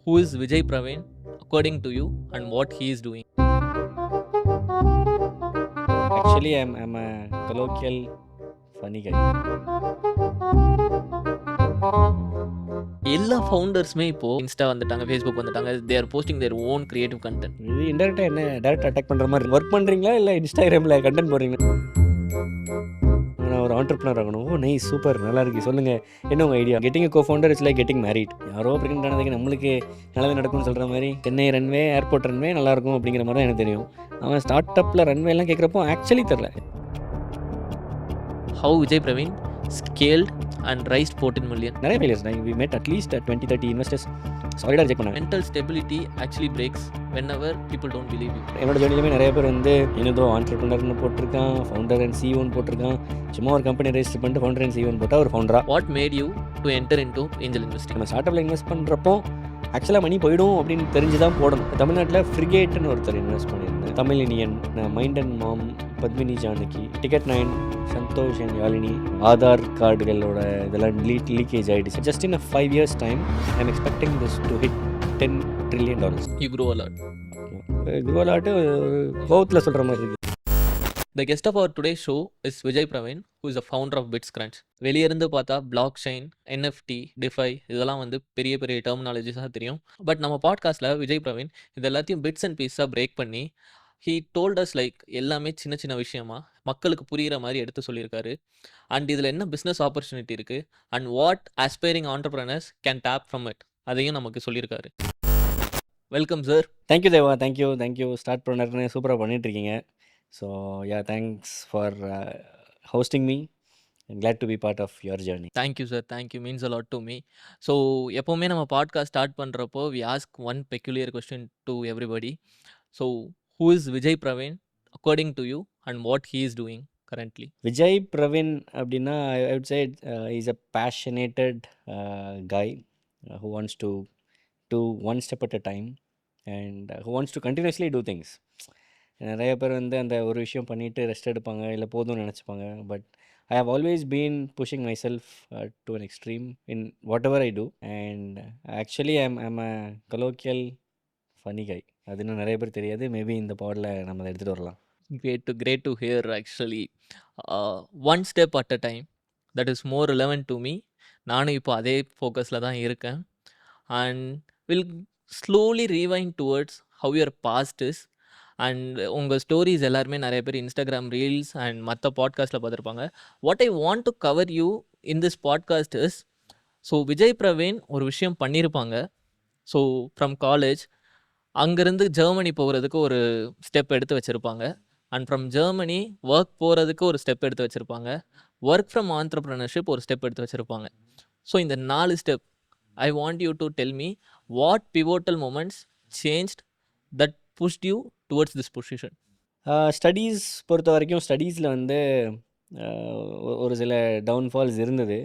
Who is Vijay Praveen according to you and what he is doing? Actually, I'm a colloquial funny guy. எல்லா ஃபவுண்டர்ஸுமே இப்போ Insta வந்துட்டாங்க, Facebook வந்துட்டாங்க. They are posting their own creative content. இது இன்டெரக்டா என்ன direct attack பண்ற மாதிரி work பண்றீங்களா இல்ல இன்ஸ்டாகிராம்ல கண்டென்ட் போடுறீங்களா? நான் ஒரு ஆண்டர்பிரினர் ஆகணும். ஓ நைஸ் சூப்பர் நல்லா இருக்கு. சொல்லுங்க என்ன உங்க idea? Getting co founder is like getting married. யாரோ பிரெக்னென்ட் ஆனதுக்கு நம்மளுக்கு நல்லது நடக்கும்னு சொல்ற மாதிரி சென்னை ரன்வே ஏர்போர்ட் ரன்வே நல்லா இருக்கும் அப்படிங்கிற மாதிரி தான் எனக்கு தெரியும். அவன் ஸ்டார்ட் அப்ல ரன்வே எல்லாம் கேட்குறப்போ ஆக்சுவலி தெரியல. How Vijay Praveen scaled and raised 14 million. நிறைய ஃபெயிலியர்ஸ் தான். We met at least 20-30 investors சாலிடாக ரிஜெக்ட் பண்ணாங்க. Mental stability actually breaks whenever people don't believe you. என்னோட ஜேர்னிலுமே நிறைய பேர் வந்து ஏதோ ஆண்டர்பிரினர்னு போட்டிருக்கான், ஃபவுண்டர் அண்ட் சிஓன்னு போட்டிருக்கான். சும்மா ஒரு கம்பெனி ரெஜிஸ்டர் பண்ணிட்டு ஃபவுண்டர் அண்ட் சிஓன்னு போட்டால் ஒரு ஃபவுண்டரா. What made you to enter into angel investing? நம்ம ஸ்டார்ட் அப்பில் இன்வெஸ்ட் பண்ணுறப்போ ஆக்சுவலாக மணி போயிடும் அப்படின்னு தெரிஞ்சு தான் போடணும். தமிழ்நாட்டில் ஃப்ரிகேட்னு ஒருத்தர் இன்வெஸ்ட் பண்ணியிருந்தேன். Tamil Iniyan, mind and mom, Padmini Janaki, ticket 9, Santhosh and Yazhini, Aadhaar கார்டுகளோட இதெல்லாம் லீக்கேஜ் ஆகிடுச்சு. Just in 5 years time I am expecting this to hit $10 trillion. You grow a lot. Grow lot கோவத்தில் சொல்கிற மாதிரி இருக்குது. The guest of our today's show is Vijay Praveen, who is the founder of BitsCrunch. வெளியே இருந்து பார்த்தா block chain, NFT, DeFi இதெல்லாம் வந்து பெரிய பெரிய டெர்மினாலஜிஸாக தெரியும். பட் நம்ம பாட்காஸ்ட்டில் விஜய் பிரவீன் இது எல்லாத்தையும் பிட்ஸ் அண்ட் பீஸாக பிரேக் பண்ணி ஹீ டோல்ட் அஸ் லைக் எல்லாமே சின்ன சின்ன விஷயமா மக்களுக்கு புரிகிற மாதிரி எடுத்து சொல்லியிருக்காரு. அண்ட் இதில் என்ன பிஸ்னஸ் ஆப்பர்ச்சுனிட்டி இருக்குது and what aspiring entrepreneurs can tap from it அதையும் நமக்கு சொல்லியிருக்காரு. Welcome sir. Thank you Deva, thank you. Start பண்ணர்னு சூப்பராக பண்ணிகிட்ருக்கீங்க. So yeah thanks for hosting me. glad to be part of your journey. Thank you sir, thank you means a lot to me. So எப்போவுமே நம்ம podcast start பண்ணுறப்போ we ask one peculiar question to everybody. So who is Vijay Praveen according to you and what he is doing currently? Vijay Praveen அப்படின்னா I would say is a passionated guy who wants to do one step at a time and who wants to continuously do things. நிறைய பேர் வந்து அந்த ஒரு விஷயம் பண்ணிவிட்டு rest எடுப்பாங்க, இல்லை போதும்னு நினச்சிப்பாங்க. But I have always been pushing myself to an extreme in whatever I do. And actually I'm a colloquial funny guy. அது இன்னும் நிறைய பேர் தெரியாது. மேபி இந்த பாடில் நம்ம அதை எடுத்துகிட்டு வரலாம். Great to hear actually. One step at a time, that is more relevant to me. நானும் இப்போ அதே ஃபோக்கஸில் தான் இருக்கேன். And will slowly rewind towards how your past is. And உங்கள் ஸ்டோரிஸ் எல்லாருமே நிறைய பேர் இன்ஸ்டாகிராம் ரீல்ஸ் அண்ட் மற்ற பாட்காஸ்ட்டில் பார்த்துருப்பாங்க. What I want to cover you in this podcast is, so Vijay Praveen ஒரு விஷயம் பண்ணியிருப்பாங்க. ஸோ ஃப்ரம் காலேஜ் அங்கேருந்து ஜெர்மனி போகிறதுக்கு ஒரு ஸ்டெப் எடுத்து வச்சுருப்பாங்க. அண்ட் ஃப்ரம் ஜெர்மனி ஒர்க் போகிறதுக்கு ஒரு ஸ்டெப் எடுத்து வச்சுருப்பாங்க. ஒர்க் ஃப்ரம் ஆண்டர்ப்ரனர்ஷிப் ஒரு ஸ்டெப் எடுத்து வச்சுருப்பாங்க. ஸோ இந்த 4 step I want you to tell me what pivotal moments changed that pushed you towards this position. Studies பொறுத்த வரைக்கும் ஸ்டடீஸில் வந்து ஒரு சில டவுன்ஃபால்ஸ் இருந்தது.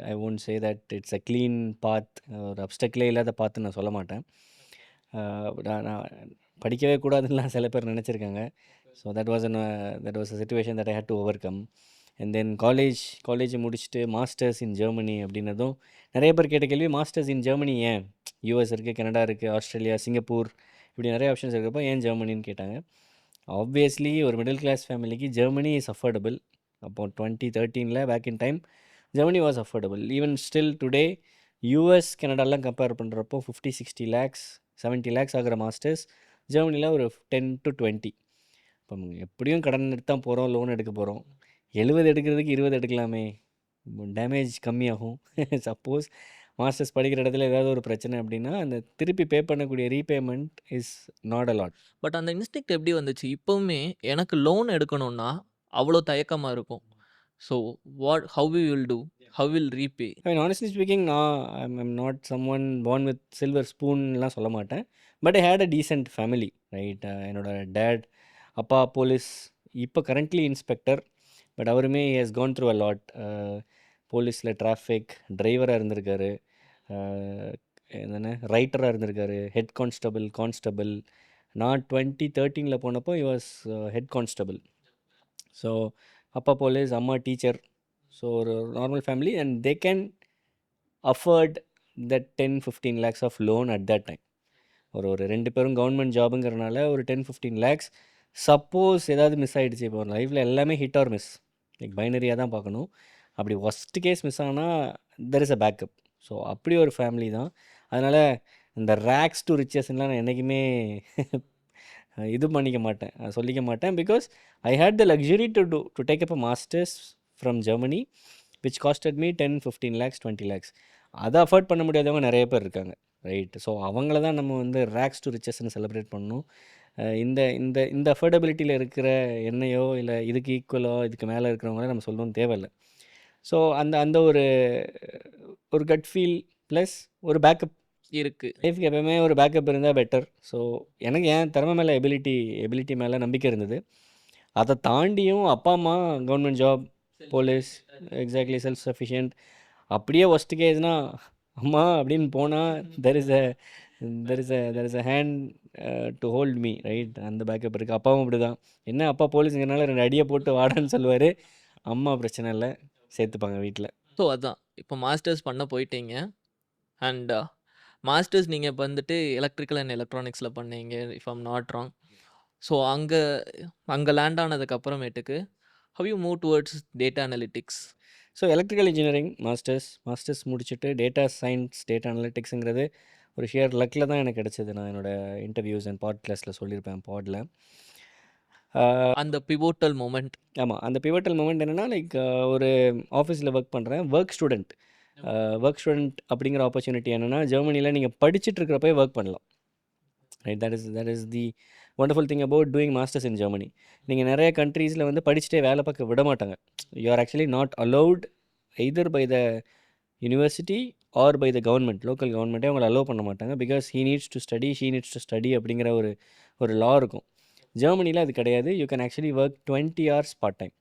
I won't say that it's a clean path, ஒரு அப்டக்கிளே இல்லாத பாத்துன்னு நான் சொல்ல மாட்டேன். நான் படிக்கவே கூடாதுன்னெலாம் சில பேர் நினச்சிருக்காங்க. So that was a situation that I had to overcome. And then college முடிச்சுட்டு மாஸ்டர்ஸ் இன் ஜெர்மனி அப்படின்னதும் நிறைய பேர் கேட்ட கேள்வி, மாஸ்டர்ஸ் இன் ஜெர்மனி ஏன்? யூஎஸ் இருக்குது, கனடா இருக்குது, ஆஸ்திரேலியா, சிங்கப்பூர், இப்படி நிறைய ஆப்ஷன்ஸ் இருக்கிறப்போ ஏன் ஜெர்மனின்னு கேட்டாங்க. ஆப்வியஸ்லி ஒரு மிடில் கிளாஸ் ஃபேமிலிக்கு ஜெர்மனி இஸ் அஃபோர்டபுள். அப்போ 2013 back in time Germany was affordable. Even still today US கனடாலாம் கம்பேர் பண்ணுறப்போ 50-60 lakhs 70 lakhs ஆகிற மாஸ்டர்ஸ் ஜெர்மனியில் ஒரு 10 to 20. இப்போ எப்படியும் கடன் எடுத்து தான் போகிறோம், லோன் எடுக்க போகிறோம். 70 எடுக்கிறதுக்கு 20 எடுக்கலாமே, டேமேஜ் கம்மியாகும். சப்போஸ் மாஸ்டர்ஸ் படிக்கிற இடத்துல ஏதாவது ஒரு பிரச்சனை அப்படின்னா அந்த திருப்பி பே பண்ணக்கூடிய repayment is not a lot. But அந்த இன்ஸ்டிக்ட் எப்படி வந்துச்சு? இப்போவுமே எனக்கு லோன் எடுக்கணும்னா அவ்வளோ தயக்கமாக இருக்கும். So how we will do, how will repay? I mean honestly speaking, I'm not someone born with silver ஸ்பூன்லாம் சொல்ல மாட்டேன். But I had a decent family, right. என்னோட டேட், அப்பா போலீஸ், இப்போ கரண்ட்லி இன்ஸ்பெக்டர். பட் அவருமே has gone through a lot. போலீஸில் traffic டிரைவராக இருந்திருக்காரு, என்னென்ன ரைட்டராக இருந்திருக்காரு, ஹெட் கான்ஸ்டபிள். நான் 2013 போனப்போ he was head constable. So அப்பா போலீஸ், அம்மா டீச்சர். ஸோ ஒரு normal family and they can afford that 10-15 lakhs of loan at that time. ஒரு 2 பேரும் கவர்மெண்ட் ஜாபுங்கிறனால ஒரு 10-15 lakhs சப்போஸ் ஏதாவது மிஸ் ஆகிடுச்சு. இப்போ லைஃப்பில் எல்லாமே ஹிட் ஆர் மிஸ், லைக் பைனரியாக தான் பார்க்கணும். அப்படி ஒஸ்ட் கேஸ் மிஸ் ஆனால் there is a backup. So அப்படி ஒரு ஃபேமிலி தான். அதனால் இந்த ரேக்ஸ் டு ரிச்சஸ்லாம் நான் என்றைக்குமே இது பண்ணிக்க மாட்டேன், சொல்லிக்க மாட்டேன். Because I hate the luxury to take up a masters from Germany which costed me 10-15 lakhs 20 lakhs. அதை அஃபோர்ட் பண்ண முடியாதவங்க நிறைய பேர் இருக்காங்க, ரைட்? ஸோ அவங்கள தான் நம்ம வந்து ரேக்ஸ் டு ரிச்சஸ்ன்னு செலிப்ரேட் பண்ணணும். இந்த இந்த இந்த அஃபோர்டபிலிட்டியில் இருக்கிற என்னையோ இல்லை இதுக்கு ஈக்குவலோ இதுக்கு மேலே இருக்கிறவங்கள நம்ம சொல்லணும்னு தேவையில்லை. ஸோ அந்த அந்த ஒரு கட் ஃபீல் ப்ளஸ் ஒரு பேக்கப் இருக்குது. லைஃப்க்கு எப்போயுமே ஒரு பேக்கப் இருந்தால் பெட்டர். ஸோ எனக்கு என் திறமை மேலே எபிலிட்டி மேலே நம்பிக்கை இருந்தது. அதை தாண்டியும் அப்பா அம்மா government job, police, exactly self sufficient. அப்படியே ஒஸ்ட் கேஸ்னா அம்மா அப்படின்னு போனால் there is a hand to hold me, right? அந்த பேக்கப் இருக்குது. அப்பாவும் அப்படி தான். என்ன அப்பா போலீஸுங்கிறனால 2 அடியை போட்டு வாடான்னு சொல்லுவார். அம்மா பிரச்சனை இல்லை, சேர்த்துப்பாங்க வீட்டில். ஸோ அதான் இப்போ மாஸ்டர்ஸ் பண்ண போயிட்டீங்க. அண்ட் மாஸ்டர்ஸ் நீங்கள் வந்துட்டு எலக்ட்ரிக்கல் அண்ட் எலக்ட்ரானிக்ஸில் பண்ணீங்க, if I'm not wrong. So அங்கே லேண்ட் ஆனதுக்கு அப்புறமேட்டுக்கு how you move towards data analytics? So electrical engineering masters முடிச்சுட்டு டேட்டா சயின்ஸ், டேட்டா அனலிட்டிக்ஸுங்கிறது ஒரு ஷியர் லக்கில் தான் எனக்கு கிடச்சிது. நான் என்னோடய இன்டர்வியூஸ் அண்ட் பாட்காஸ்ட்டில் சொல்லியிருப்பேன், பாடில். அந்த பிவோட்டல் மூமெண்ட். ஆமாம், அந்த பிவோட்டல் மூமெண்ட் என்னென்னா, லைக் ஒரு ஆஃபீஸில் ஒர்க் பண்ணுறேன், ஒர்க் ஸ்டூடெண்ட் அப்படிங்கிற ஆப்பர்ச்சுனிட்டி என்னென்னா, ஜெர்மனியில் நீங்கள் படிச்சுட்டு இருக்கிறப்பே ஒர்க் பண்ணலாம், right? That is the wonderful thing about doing masters in Germany. நீங்கள் நிறைய கண்ட்ரீஸில் வந்து படிச்சுட்டே வேலை பார்க்க விட மாட்டாங்க. You are actually not allowed either by the university or by the government, local கவர்மெண்ட்டே அவங்களை அலோவ் பண்ண மாட்டாங்க. Because she needs to study அப்படிங்கிற ஒரு லா இருக்கும். ஜெர்மனியில் அது கிடையாது. You can actually work 20 hours part time,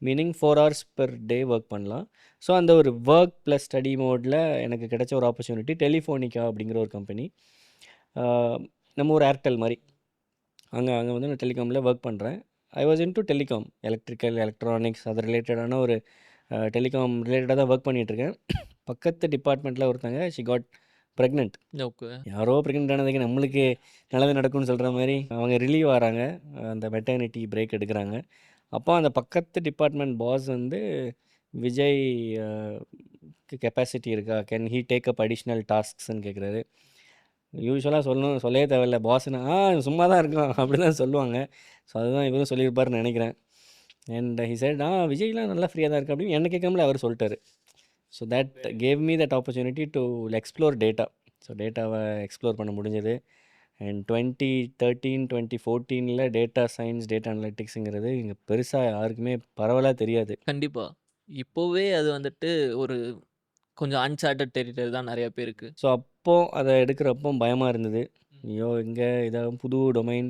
meaning 4 hours per day work பண்ணலாம். ஸோ அந்த ஒரு ஒர்க் ப்ளஸ் ஸ்டடி மோடில் எனக்கு கிடைச்ச ஒரு ஆப்பர்ச்சுனிட்டி டெலிஃபோனிக்கா அப்படிங்கிற ஒரு கம்பெனி. நம்ம ஒரு ஏர்டெல் மாதிரி. அங்கே வந்து நான் டெலிகாமில் ஒர்க் பண்ணுறேன். I was into telecom, electrical, electronics, அது ரிலேட்டடான ஒரு டெலிகாம் ரிலேட்டடாக தான் ஒர்க் பண்ணிகிட்ருக்கேன். பக்கத்து டிபார்ட்மெண்ட்டில் ஒருத்தங்க ஷி காட் ப்ரெக்னென்ட். ஓகே. யாரோ ப்ரெக்னென்ட் ஆனதுக்கு நம்மளுக்கு நல்லது நடக்கும்னு சொல்கிற மாதிரி அவங்க ரிலீவ் ஆகிறாங்க, அந்த மெட்டர்னிட்டி பிரேக் எடுக்கிறாங்க. அப்போ அந்த பக்கத்து டிபார்ட்மெண்ட் பாஸ் வந்து, விஜய் கெப்பாசிட்டி இருக்கா, can he take up additional டாஸ்க்ஸ்ன்னு கேட்குறாரு. யூஸ்வலாக சொல்லவே தேவையில்ல, பாஸ்னா சும்மா தான் இருக்கான் அப்படி தான் சொல்லுவாங்க. ஸோ அதுதான் இவரும் சொல்லியிருப்பாருன்னு நினைக்கிறேன். அண்ட் ஹி செட் விஜய்லாம் நல்லா ஃப்ரீயாக தான் இருக்குது அப்படின்னு என்ன கேட்காமல அவர் சொல்லிட்டாரு. So that gave me that opportunity to explore data. So டேட்டாவை எக்ஸ்ப்ளோர் பண்ண முடிஞ்சது. அண்ட் 2013, 2014 டேட்டா சயின்ஸ், டேட்டா அனலிட்டிக்ஸுங்கிறது இங்கே பெருசாக யாருக்குமே பரவலாக தெரியாது. கண்டிப்பாக. இப்போவே அது வந்துட்டு ஒரு கொஞ்சம் அன்சார்ட்டட் டெரிட்டரி தான் நிறைய பேருக்கு. ஸோ அப்போது அதை எடுக்கிறப்போ பயமாக இருந்தது. ஐயோ எங்கே இதாக புது டொமைன்,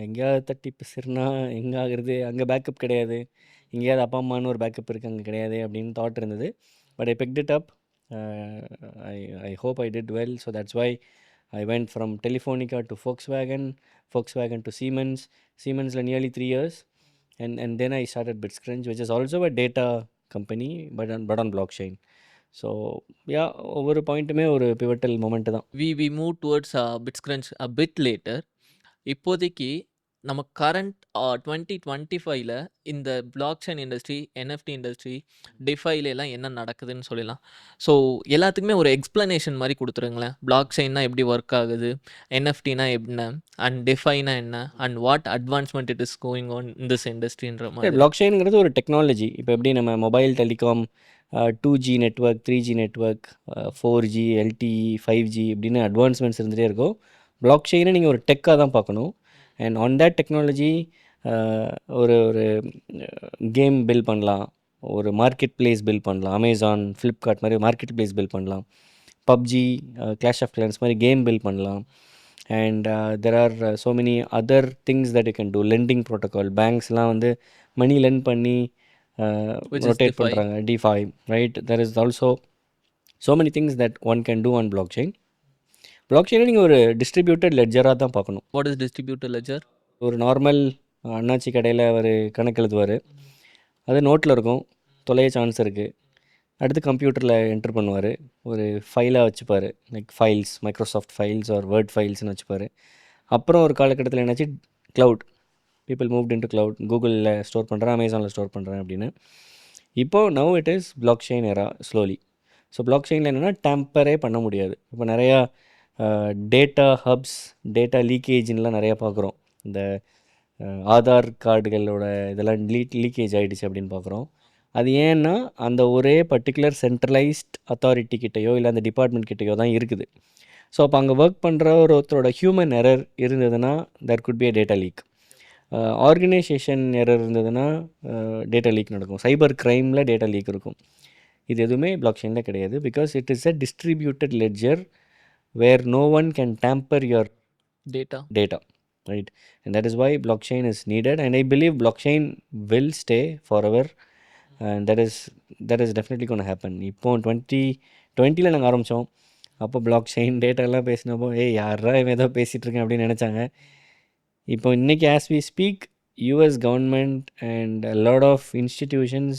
எங்கேயாவது தட்டி பிசிறுனா எங்கே ஆகுறது, அங்கே பேக்கப் கிடையாது, எங்கேயாவது அப்பா அம்மானு ஒரு பேக்கப் இருக்குது, அங்கே கிடையாது அப்படின்னு தாட் இருந்தது. But I picked it up. I hope I did well. So that's why I went from Telefonica to Volkswagen to Siemensல nearly 3 years, and then I started BitScrunch, which is also a data company but on blockchain. So yeah, ஒவ்வொரு பாயிண்ட்டுமே ஒரு pivotal moment தான். We move towards BitScrunch a bit later. இப்போதைக்கு நம்ம current 2025ல இந்த blockchain industry, NFT industry, டிஃபைல எல்லாம் என்ன நடக்குதுன்னு சொல்லலாம். ஸோ எல்லாத்துக்குமே ஒரு எக்ஸ்பிளனேஷன் மாதிரி கொடுத்துருங்களேன். பிளாக் செயின்னா எப்படி ஒர்க் ஆகுது, என்எஃப்டினா என்ன, அண்ட் டிஃபைனா என்ன, and what advancement it is going on in this இண்டஸ்ட்ரின்ற மாதிரி. பிளாக் செயின்ங்கிறது ஒரு டெக்னாலஜி. இப்போ எப்படி நம்ம mobile telecom 2G network, 3G network, 4G, LTE, 5G இப்படின்னு அட்வான்ஸ்மெண்ட்ஸ் இருந்துகிட்டே இருக்கும். பிளாக் செயினை நீங்கள் ஒரு டெக்காக தான் பார்க்கணும். அண்ட் ஆன் தேட் டெக்னாலஜி ஒரு கேம் பில்ட் பண்ணலாம், ஒரு மார்க்கெட் பிளேஸ் பில்ட் பண்ணலாம். அமேசான், ஃப்ளிப்கார்ட் மாதிரி மார்க்கெட் பிளேஸ் பில்ட் பண்ணலாம். பப்ஜி, கிளாஷ் ஆஃப் கிளான்ஸ் மாதிரி கேம் பில்ட் பண்ணலாம். And there are so many other things that you can do. Lending protocol, பேங்க்ஸ்லாம் வந்து மணி லெண்ட் பண்ணி ரொட்டேட் பண்ணுறாங்க, DeFi, right? There is also so many things that one can do on blockchain. Block செயினை நீங்கள் ஒரு distributed லெட்ஜராக தான் பார்க்கணும். What is distributed ledger? ஒரு நார்மல் அண்ணாச்சி கடையில் அவர் கணக்கு எழுதுவார், அது நோட்டில் இருக்கும், தொலைய சான்ஸ் இருக்குது. அடுத்து கம்ப்யூட்டரில் என்டர் பண்ணுவார், ஒரு ஃபைலாக வச்சுப்பார், like files, Microsoft files or Word ஃபைல்ஸ்னு வச்சுப்பார். அப்புறம் ஒரு காலகட்டத்தில் என்னாச்சு, cloud, people moved into cloud, கூகுளில் ஸ்டோர் பண்ணுறேன், அமேசானில் ஸ்டோர் பண்ணுறேன் அப்படின்னு. இப்போது now it is blockchain era slowly. So block செயினில் என்னென்னா டேம்பரே பண்ண முடியாது. இப்போ நிறையா டேட்டா ஹப்ஸ், டேட்டா லீக்கேஜ்லாம் நிறையா பார்க்குறோம். இந்த ஆதார் கார்டுகளோட இதெல்லாம் லீக்கேஜ் ஆகிடுச்சு அப்படின்னு பார்க்குறோம். அது ஏன்னா அந்த ஒரே பர்டிகுலர் சென்ட்ரலைஸ்ட் அத்தாரிட்டி கிட்டேயோ இல்லை அந்த டிபார்ட்மெண்ட் கிட்டேயோ தான் இருக்குது. ஸோ அப்போ அங்கே ஒர்க் பண்ணுற ஒருத்தரோட ஹியூமன் எரர் இருந்ததுன்னா there could be a data leak. Organisation error இருந்ததுன்னா டேட்டா லீக் நடக்கும். சைபர் க்ரைமில் டேட்டா லீக் இருக்கும். இது எதுவுமே பிளாக் செயினில் கிடையாது. Because it is a distributed ledger where no one can tamper your data, right? And that is why blockchain is needed, and I believe blockchain will stay forever, and that is definitely going to happen. இப்போ 2020 நாங்கள் ஆரம்பித்தோம். அப்போ blockchain டேட்டாலாம் பேசினப்போ யாரா இவன் ஏதோ பேசிகிட்டு இருக்கேன் அப்படின்னு நினச்சாங்க. இப்போ இன்றைக்கி as we speak, US government and a lot of institutions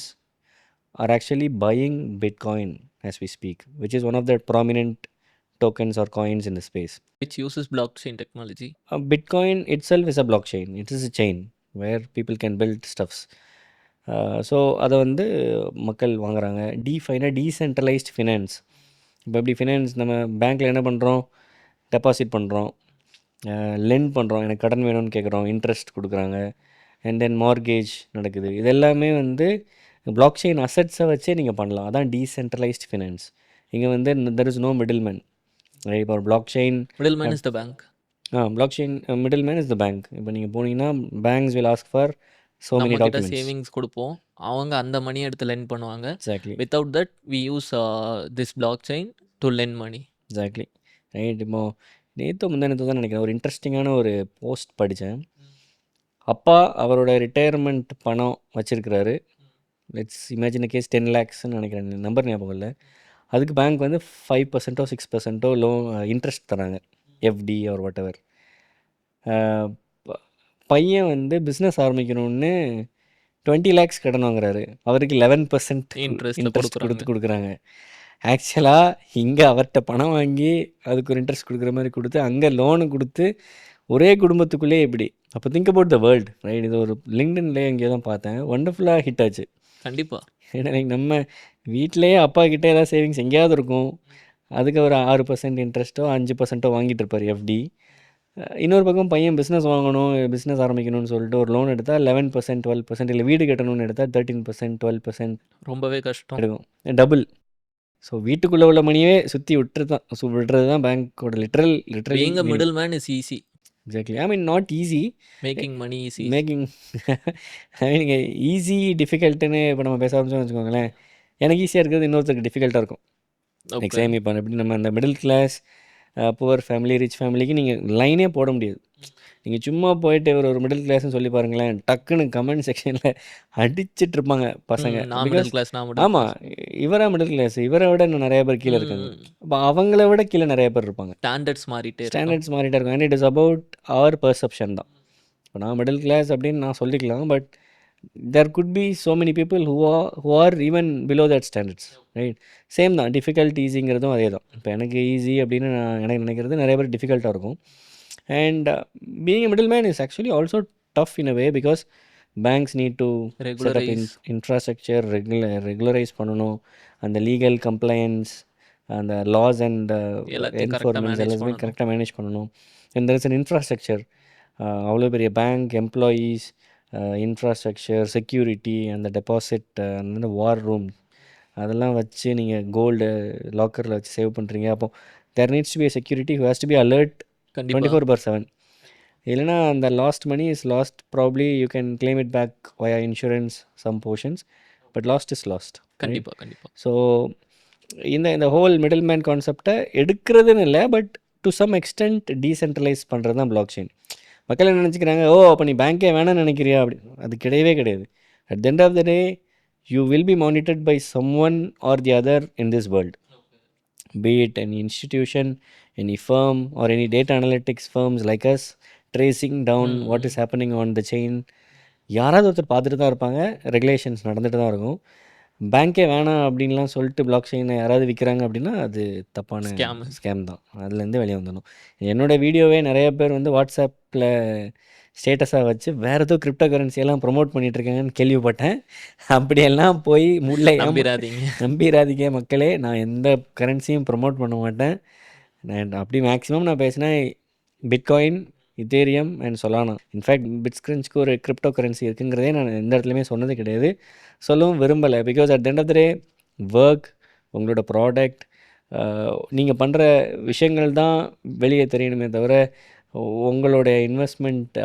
are actually buying Bitcoin as we speak, which is one of the prominent tokens or coins in the space. which uses blockchain technology. Bitcoin itself is a blockchain. It is a chain where people can build stuffs. So அதை வந்து மக்கள் வாங்குறாங்க. டிஃபைனா decentralised finance. இப்போ எப்படி finance நம்ம பேங்க்கில் என்ன பண்ணுறோம், டெபாசிட் பண்ணுறோம், லெண்ட் பண்ணுறோம், எனக்கு கடன் வேணும்னு கேட்குறோம், இன்ட்ரெஸ்ட் கொடுக்குறாங்க, அண்ட் தென் மார்கேஜ் நடக்குது. இது எல்லாமே வந்து பிளாக் செயின் அசட்ஸை வச்சே நீங்கள் பண்ணலாம். அதான் டீசென்ட்ரலைஸ்ட் ஃபினான்ஸ். இங்கே வந்து there is no middleman. இப்போ blockchain Middleman is the bank. Blockchain middleman is the bank. இப்போ நீங்கள் போனீங்கன்னா banks will ask for so many நம்ம கிட்ட documents. சேவிங்ஸ் கொடுப்போம், அவங்க அந்த மணி எடுத்து லெண்ட் பண்ணுவாங்க. Exactly. Without that we use this blockchain to lend money. Exactly. Right. இப்போ நேற்று முந்தானத்து தான் நினைக்கிறேன், ஒரு இன்ட்ரெஸ்டிங்கான ஒரு போஸ்ட் படித்தேன். அப்பா அவரோட ரிட்டையர்மெண்ட் பணம் வச்சுருக்கிறாரு. லெட்ஸ் இமேஜின் கேஸ் 10 lakhsன்னு நினைக்கிறேன், நம்பர் ஞாபகம் இல்லை. அதுக்கு பேங்க் வந்து 5% 6% லோன் இன்ட்ரெஸ்ட் தராங்க, எஃப்டி ஆர் வாட் எவர். பையன் வந்து பிஸ்னஸ் ஆரம்பிக்கணும்னு 20 lakhs கடன் வாங்குறாரு. அவருக்கு 11% இன்ட்ரெஸ்ட் கொடுக்குறாங்க. ஆக்சுவலாக இங்கே அவர்கிட்ட பணம் வாங்கி அதுக்கு ஒரு இன்ட்ரெஸ்ட் கொடுக்குற மாதிரி கொடுத்து அங்கே லோனு கொடுத்து ஒரே குடும்பத்துக்குள்ளே எப்படி. அப்போ think about the world, right? இது ஒரு லிங்க்டின்லேயே எங்கேயோ தான் பார்த்தேன், ஒண்டர்ஃபுல்லாக ஹிட் ஆச்சு. கண்டிப்பாக. ஏன்னா நம்ம வீட்டிலேயே அப்பா கிட்டே ஏதாவது சேவிங்ஸ் எங்கேயாவது இருக்கும், அதுக்கு ஒரு 6% இன்ட்ரெஸ்ட்டோ 5% வாங்கிட்டு இருப்பார் எஃப்டி. இன்னொரு பக்கம் பையன் பிஸ்னஸ் வாங்கணும், பிஸ்னஸ் ஆரம்பிக்கணும்னு சொல்லிட்டு ஒரு லோன் எடுத்தால் 11% 12%, இல்லை வீடு கட்டணும்னு எடுத்தால் 13% 12% ரொம்பவே கஷ்டம் எடுக்கும், டபுள். ஸோ வீட்டுக்குள்ளே உள்ள மணியே சுற்றி விட்டுறது தான் பேங்க்கோட literal being a middleman is easy. Exactly. I mean not easy, making money is easy. Making நீங்கள் ஈஸி டிஃபிகல்ட்டுன்னு இப்போ நம்ம பேச ஆரம்பிச்சோம்னு வச்சுக்கோங்களேன். எனக்கு ஈஸியாக இருக்கிறது இன்னொருத்தருக்கு டிஃபிகல்ட்டாக இருக்கும். எக்ஸாம் இப்போ எப்படி நம்ம அந்த middle class poor family rich ஃபேமிலிக்கு நீங்கள் லைனே போட முடியாது. நீங்கள் சும்மா போயிட்டு ஒரு மிடில் கிளாஸ்னு சொல்லி பாருங்களேன், டக்குன்னு கமெண்ட் செக்ஷனில் அடிச்சிட்டு இருப்பாங்க பசங்க. நான் மிடில் கிளாஸ், நான் middle ஆமாம், இவரா மிடில் கிளாஸ், இவரை விட இன்னும் நிறைய பேர் கீழே இருக்காங்க. அப்போ அவங்கள விட கீழே நிறைய பேர் இருப்பாங்க. ஸ்டாண்டர்ட்ஸ் மாறிட்டே இருக்கும். ஸ்டாண்டர்ட்ஸ் மாறிட்டே இருக்கும். And it is about our perception தான். இப்போ நான் மிடில் கிளாஸ் அப்படின்னு நான் சொல்லிக்கலாம், but there could be so many people who are even below that standards, right? Same தான், டிஃபிகல்ட் ஈஸிங்கிறதும் அதே தான். இப்போ எனக்கு ஈஸி அப்படின்னு எனக்கு நினைக்கிறது நிறைய பேர் டிஃபிகல்ட்டாக இருக்கும். And being a middleman is actually also tough in a way, because banks need to set up infrastructure, regularize பண்ணணும், அந்த லீகல் கம்ப்ளைன்ஸ், அந்த லாஸ் அண்ட் என்ஃபோர்ஸ்மெண்ட்ஸ் எல்லாமே கரெக்டாக மேனேஜ் பண்ணணும். And there is an infrastructure, அவ்வளோ பெரிய பேங்க் எம்ப்ளாயீஸ், இன்ஃப்ராஸ்ட்ரக்சர், செக்யூரிட்டி, அந்த deposit, அந்த வார் ரூம், அதெல்லாம் வச்சு நீங்கள் கோல்டு லாக்கரில் வச்சு சேவ் பண்ணுறீங்க. அப்போ there needs to be security who has to be alert 24/7. இல்லைனா அந்த lost money is lost. Probably you can claim it back via insurance some portions, but lost is lost. கண்டிப்பாக. So இந்த whole middleman கான்செப்டை எடுக்கிறதுன்னு இல்லை, but to some extent decentralise பண்ணுறது தான் block chain. மக்கள் என்ன நினச்சிக்கிறாங்க, அப்போ நீ பேங்க்கே வேணாம்னு நினைக்கிறியா அப்படி. அது கிடையவே கிடையாது. At the end of the day you will be monitored by someone or the other in this world, be it any institution, any firm, or any data analytics firms like us, tracing down what is happening on the chain. யாராவது ஒருத்தர் பார்த்துட்டு தான் இருப்பாங்க, regulations நடந்துட்டு தான் இருக்கும். பேங்க்கே வேணாம் அப்படின்லாம் சொல்லிட்டு பிளாக் செயினை யாராவது விற்கிறாங்க அப்படின்னா அது தப்பான ஸ்கேம். ஸ்கேம் தான். அதுலேருந்து வெளியே வந்துடணும். என்னோட வீடியோவே நிறைய பேர் வந்து வாட்ஸ்அப்பில் ஸ்டேட்டஸாக வச்சு வேறு ஏதோ கிரிப்டோ கரன்சியெல்லாம் ப்ரொமோட் பண்ணிகிட்ருக்காங்கன்னு கேள்விப்பட்டேன். அப்படியெல்லாம் போய் நம்பிராதீங்க. நம்பிடாதீங்க மக்களே. நான் எந்த கரன்சியும் ப்ரொமோட் பண்ண மாட்டேன். நான் அப்படி மேக்ஸிமம் நான் பேசினேன் bitcoin, Ethereum and Solana. In fact பிட்ஸ்கிரன்ச்க்கு ஒரு கிரிப்டோ கரன்சி இருக்குங்கிறதே நான் எந்த இடத்துலையுமே சொன்னது கிடையாது, சொல்லவும் விரும்பலை. Because at the end of the day work, உங்களோட ப்ராடக்ட், நீங்கள் பண்ணுற விஷயங்கள் தான் வெளியே தெரியணுமே தவிர உங்களுடைய இன்வெஸ்ட்மெண்ட்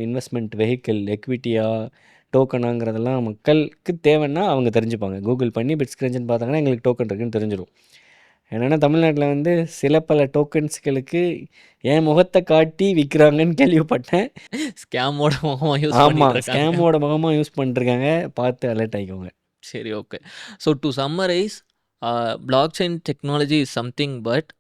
இன்வெஸ்ட்மெண்ட் வெஹிக்கிள் எக்விட்டியா டோக்கனாங்கிறதெல்லாம் மக்களுக்கு தேவைன்னா அவங்க தெரிஞ்சுப்பாங்க. கூகுள் பண்ணி பிட்ஸ்கிரன்ச்னு பார்த்தாங்கன்னா எங்களுக்கு டோக்கன் இருக்குன்னு தெரிஞ்சிடும். என்னென்னா தமிழ்நாட்டில் வந்து சில பல டோக்கன்ஸ்களுக்கு என் முகத்தை காட்டி விற்கிறாங்கன்னு கேள்விப்பட்டேன். ஸ்கேமோட முகமாக யூஸ் ஆமாம், பண்ணிட்டு இருக்காங்க. ஸ்கேமோட முகமாக யூஸ் பண்ணிருக்காங்க. பார்த்து அலர்ட் ஆகிக்கோங்க. சரி, okay. So to summarise, blockchain technology is something, but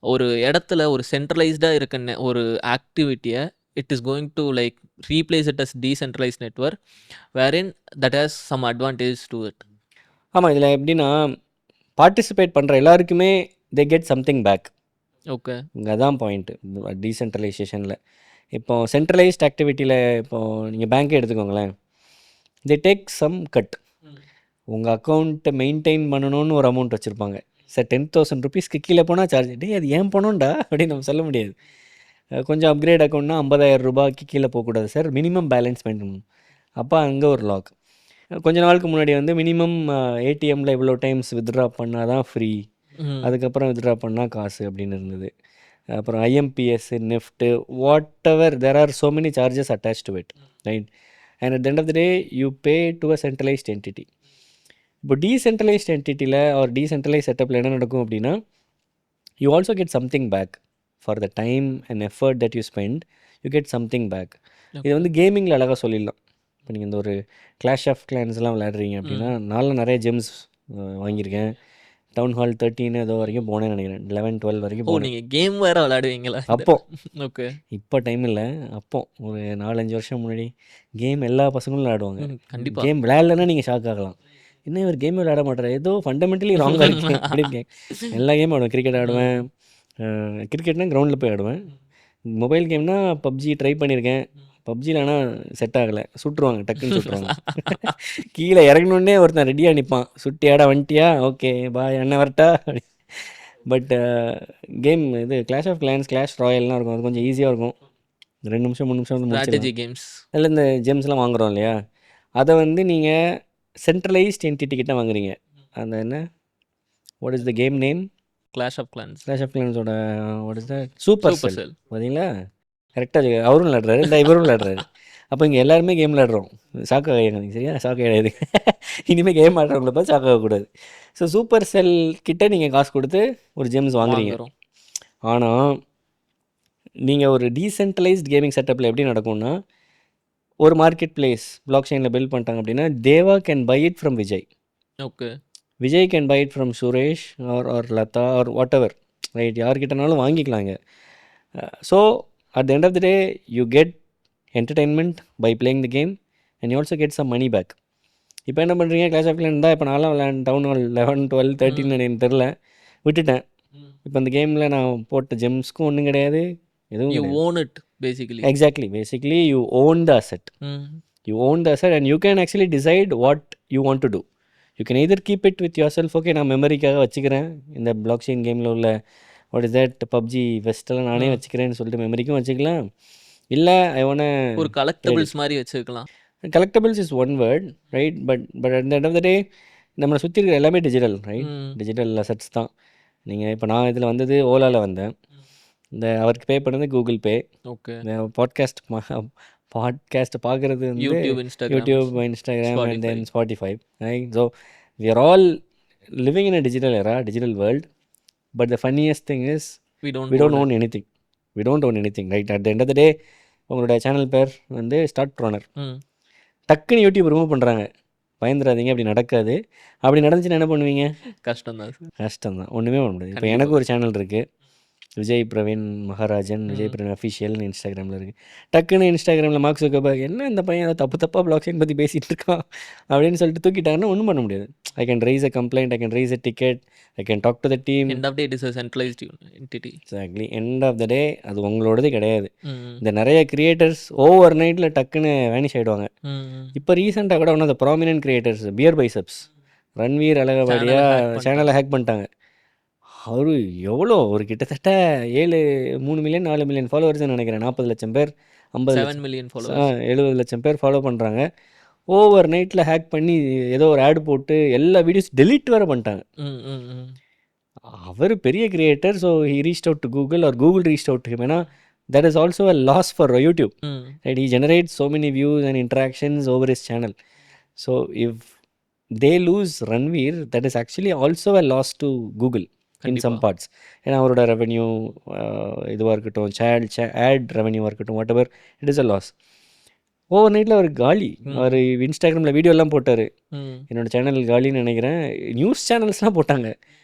ஒரு இடத்துல ஒரு சென்ட்ரலைஸ்டாக இருக்க ஒரு ஆக்டிவிட்டியை it is going to like replace it as decentralise network wherein that has some advantage to it. ஆமாம், இதில் எப்படின்னா பார்ட்டிசிபேட் பண்ணுற எல்லாருக்குமே they get something back. Okay, இங்கே தான் பாயிண்ட்டு டீசென்ட்ரலைசேஷனில். இப்போ சென்ட்ரலைஸ்ட் ஆக்டிவிட்டியில் இப்போது நீங்கள் பேங்க்கே எடுத்துக்கோங்களேன், தே டேக் சம் கட். உங்கள் அக்கௌண்ட்டை மெயின்டைன் பண்ணணும்னு ஒரு அமௌண்ட் வச்சுருப்பாங்க. சார் 10,000 ருபீஸ்க்கு கீழே போனால் சார்ஜ், டே அது ஏன் போனோம்டா அப்படின்னு நம்ம சொல்ல முடியாது. கொஞ்சம் அப்கிரேட் அக்கௌண்ட்னா 50,000 ரூபாய்க்கு கீழே போகக்கூடாது சார், மினிமம் பேலன்ஸ் மெயின்டைன். அப்போ அங்கே ஒரு லாக். கொஞ்ச நாளுக்கு முன்னாடி வந்து மினிமம் ஏடிஎம்மில் இவ்வளோ டைம்ஸ் வித்ட்ரா பண்ணால் தான் ஃப்ரீ, அதுக்கப்புறம் வித்ட்ரா பண்ணால் காசு அப்படின்னு இருந்தது. அப்புறம் IMPS, NEFT, whatever there are so many charges attach to it, right? And at the end of the day you pay to a centralised entity. இப்போ டீசென்ட்ரலைஸ்ட் என்டிட்டியில் ஒரு டீசென்ட்ரலைஸ் செட்டப்பில் என்ன நடக்கும் அப்படின்னா, you also get something back for the time and effort that you spend. You get something back. இது வந்து கேமிங்கில் அழகாக சொல்லிடலாம். இப்போ நீங்கள் இந்த ஒரு கிளாஷ் ஆஃப் கிளான்ஸ்லாம் விளையாடுறீங்க அப்படின்னா, நான்லாம் நிறைய ஜெம்ஸ் வாங்கியிருக்கேன். டவுன் ஹால் 13 ஏதோ வரைக்கும் போனேன்னு நினைக்கிறேன். 11, 12 வரைக்கும் ஓ, போனேன். நீங்கள் கேம் வேறு விளையாடுவீங்களா அப்போ ஓகே, இப்போ டைம் இல்லை, அப்போ ஒரு 4-5 வருஷம் முன்னாடி கேம் எல்லா பசங்களும் விளையாடுவாங்க. கண்டிப்பாக. கேம் விளையாடலன்னா நீங்கள் ஷாக் ஆகலாம். இன்னும் ஒரு கேம் விளையாட மாட்டேறாரு, ஏதோ ஃபண்டமெண்டலி ராங்காக இருக்கு அப்படின்னு. எல்லா கேமும் ஆடுவேன். கிரிக்கெட் ஆடுவேன். கிரிக்கெட்னா கிரவுண்டில் போய் ஆடுவேன். மொபைல் கேம்னா பப்ஜி ட்ரை பண்ணியிருக்கேன். பப்ஜியில் ஆனால் செட் ஆகலை, சுட்டுருவாங்க, டக்குன்னு சுட்டுருவாங்க. கீழே இறங்கணுன்னே ஒருத்தன் ரெடியாக நிற்பான், சுட்டியாடா வந்துட்டியா, ஓகே பாய் அண்ணன் வரட்டா. பட் கேம் இது கிளாஷ் ஆஃப் கிளான்ஸ், கிளாஷ் ராயல்லாம் இருக்கும், அது கொஞ்சம் ஈஸியாக இருக்கும். 2 நிமிஷம் 3 நிமிஷம் வந்து ஸ்ட்ராட்டஜி முடிச்சிடலாம். கேம்ஸ். அதில் இந்த ஜெம்ஸ்லாம் வாங்குகிறோம் இல்லையா, அதை வந்து நீங்கள் சென்ட்ரலைஸ்ட் என்டிட்டி கிட்ட வாங்குறீங்க. அந்த என்ன, what is the game name? Clash of Clans. Clash of கிளான்ஸோட what is the super Supercell. Cell. பார்த்தீங்களா, கரெக்டாக அவரும் விளையாடுறாரு, இந்த இவரும் விளையாடுறாரு. அப்போ இங்கே எல்லாருமே கேம் விளையாடுறோம். ஷாக் ஆகிடுங்க, சரியா? ஷாக் ஆகிடாது. இனிமேல் கேம் ஆடுறவங்கள பார்த்து ஷாக் ஆகக்கூடாது. ஸோ சூப்பர் செல் கிட்ட நீங்கள் காசு கொடுத்து ஒரு ஜெம்ஸ் வாங்குறீங்க. வாங்குறோம். ஆனால் நீங்கள் ஒரு டீசென்ட்ரலைஸ்ட் கேமிங் செட்டப்பில் எப்படி நடக்கும்னா, ஒரு மார்க்கெட் பிளேஸ் பிளாக் செயினில் பில்ட் பண்ணிட்டாங்க அப்படின்னா, Deva can buy it from Vijay, okay, Vijay can buy it from Suresh or Latha or whatever, right? யார்கிட்டனாலும் வாங்கிக்கலாங்க. So at the end of the day you get entertainment by playing the game and you also get some money back. இப்போ என்ன பண்ணுறீங்க, clash of clan இருந்தால் இப்போ நான்லாம் விளையாண்டு town hall 11, 12, 13 எனக்கு தெரில, விட்டுட்டேன். இப்போ அந்த கேமில் நான் போட்ட ஜெம்ஸ்க்கும் ஒன்றும் கிடையாது, எதுவும் யூ கிடையாது. Own it basically. Exactly. Basically, you own the asset. You own the asset and you can actually decide what you want to do. You can either keep it with yourself. Okay, நான் மெமரிக்காக வச்சுக்கிறேன், இந்த block chain கேமில் உள்ள what is that PUBG வெஸ்ட்டெல்லாம் நானே வச்சுக்கிறேன்னு சொல்லிட்டு மெமரிக்கும் வச்சுக்கலாம். இல்லை I want ஒரு கலெக்டபிள்ஸ் மாதிரி வச்சுக்கலாம். Collectibles is one word, right? But at the end of the day நம்மளை சுற்றி இருக்கிற எல்லாமே டிஜிட்டல், ரைட்? டிஜிட்டல் அசட்ஸ் தான். நீங்கள் இப்போ நான் இதில் வந்தது ஓலாவில் வந்தேன், இந்த அவருக்கு பே பண்ணது கூகுள் பே. ஓகே, இந்த பாட்காஸ்ட் பார்க்குறது வந்து YouTube, Instagram and then Spotify, right? So we are all living in a digital era, digital world. But the funniest thing is we we don't own anything. We don't own anything, right? At the end of the day உங்களோட channel பேர் வந்து start Bruner, டக்குன்னு YouTube remove பண்ணுறாங்க. பயந்துடாதீங்க, அப்படி நடக்காது. அப்படி நடந்துச்சுன்னா என்ன பண்ணுவீங்க? கஷ்டம் தான். கஷ்டம் தான், ஒன்றுமே பண்ண முடியாது. இப்போ எனக்கு ஒரு சேனல் இருக்குது, விஜய் பிரவீன் மகாராஜன், விஜய் ம். பிரவீன் அஃபிஷியல்னு இன்ஸ்டாகிராமில் இருக்குது. டக்குன்னு இன்ஸ்டாகிராமில் மார்க் ஜக்கர்பர்க் என்ன இந்த பையன் ஏதோ தப்பு தப்பாக பிளாக் செயின் பற்றி பேசிகிட்டு இருக்கான் அப்படின்னு சொல்லிட்டு தூக்கிட்டாங்கன்னா ஒன்றும் பண்ண முடியாது. I can raise a complaint, I can raise a ticket, I can talk to the team. End of day, it is a centralized entity. Exactly. End of the day அது உங்களோடது கிடையாது. ம். இந்த நிறைய கிரியேட்டர்ஸ் ஓவர் நைட்டில் டக்குன்னு vanish ஆகிடுவாங்க. ம். இப்போ ரீசெண்டாக கூட one of the prominent creators Beer Biceps Ranveer சேனலை அழகபாடியாக ஹேக் பண்ணிட்டாங்க. சேனலை ஹேக் பண்ணிட்டாங்க. அவரு எவ்வளோ ஒரு கிட்டத்தட்ட 3 மில்லியன் 4 மில்லியன் ஃபாலோவர்ஸ்னு நினைக்கிறேன். 40 லட்சம் பேர் 50 7 லட்சம் million followers. 70 லட்சம் பேர் ஃபாலோ பண்ணுறாங்க. ஓவர் நைட்டில் ஹேக் பண்ணி ஏதோ ஒரு ஆட் போட்டு எல்லா வீடியோஸ் டெலீட் வேறு பண்ணிட்டாங்க. ம். ம். ம். அவர் பெரிய creator. So he reached out to Google or Google reached out to him. ஏன்னா that is also a loss for YouTube. ம். Right? He generates so many views and interactions over his channel. So if they lose Ranveer, that is actually also a loss to Google in some கண்டிப்பா. parts. ஏன்னா அவரோட revenue இதுவாக இருக்கட்டும், ad ரெவென்யூவாக இருக்கட்டும், whatever it is a loss. Over நைட்டில் அவர் காலி. ம். அவர் இன்ஸ்டாகிராமில் வீடியோலாம் போட்டார். ம். என்னோட சேனல் காலின்னு நினைக்கிறேன். நியூஸ் சேனல்ஸ்லாம் போட்டாங்க.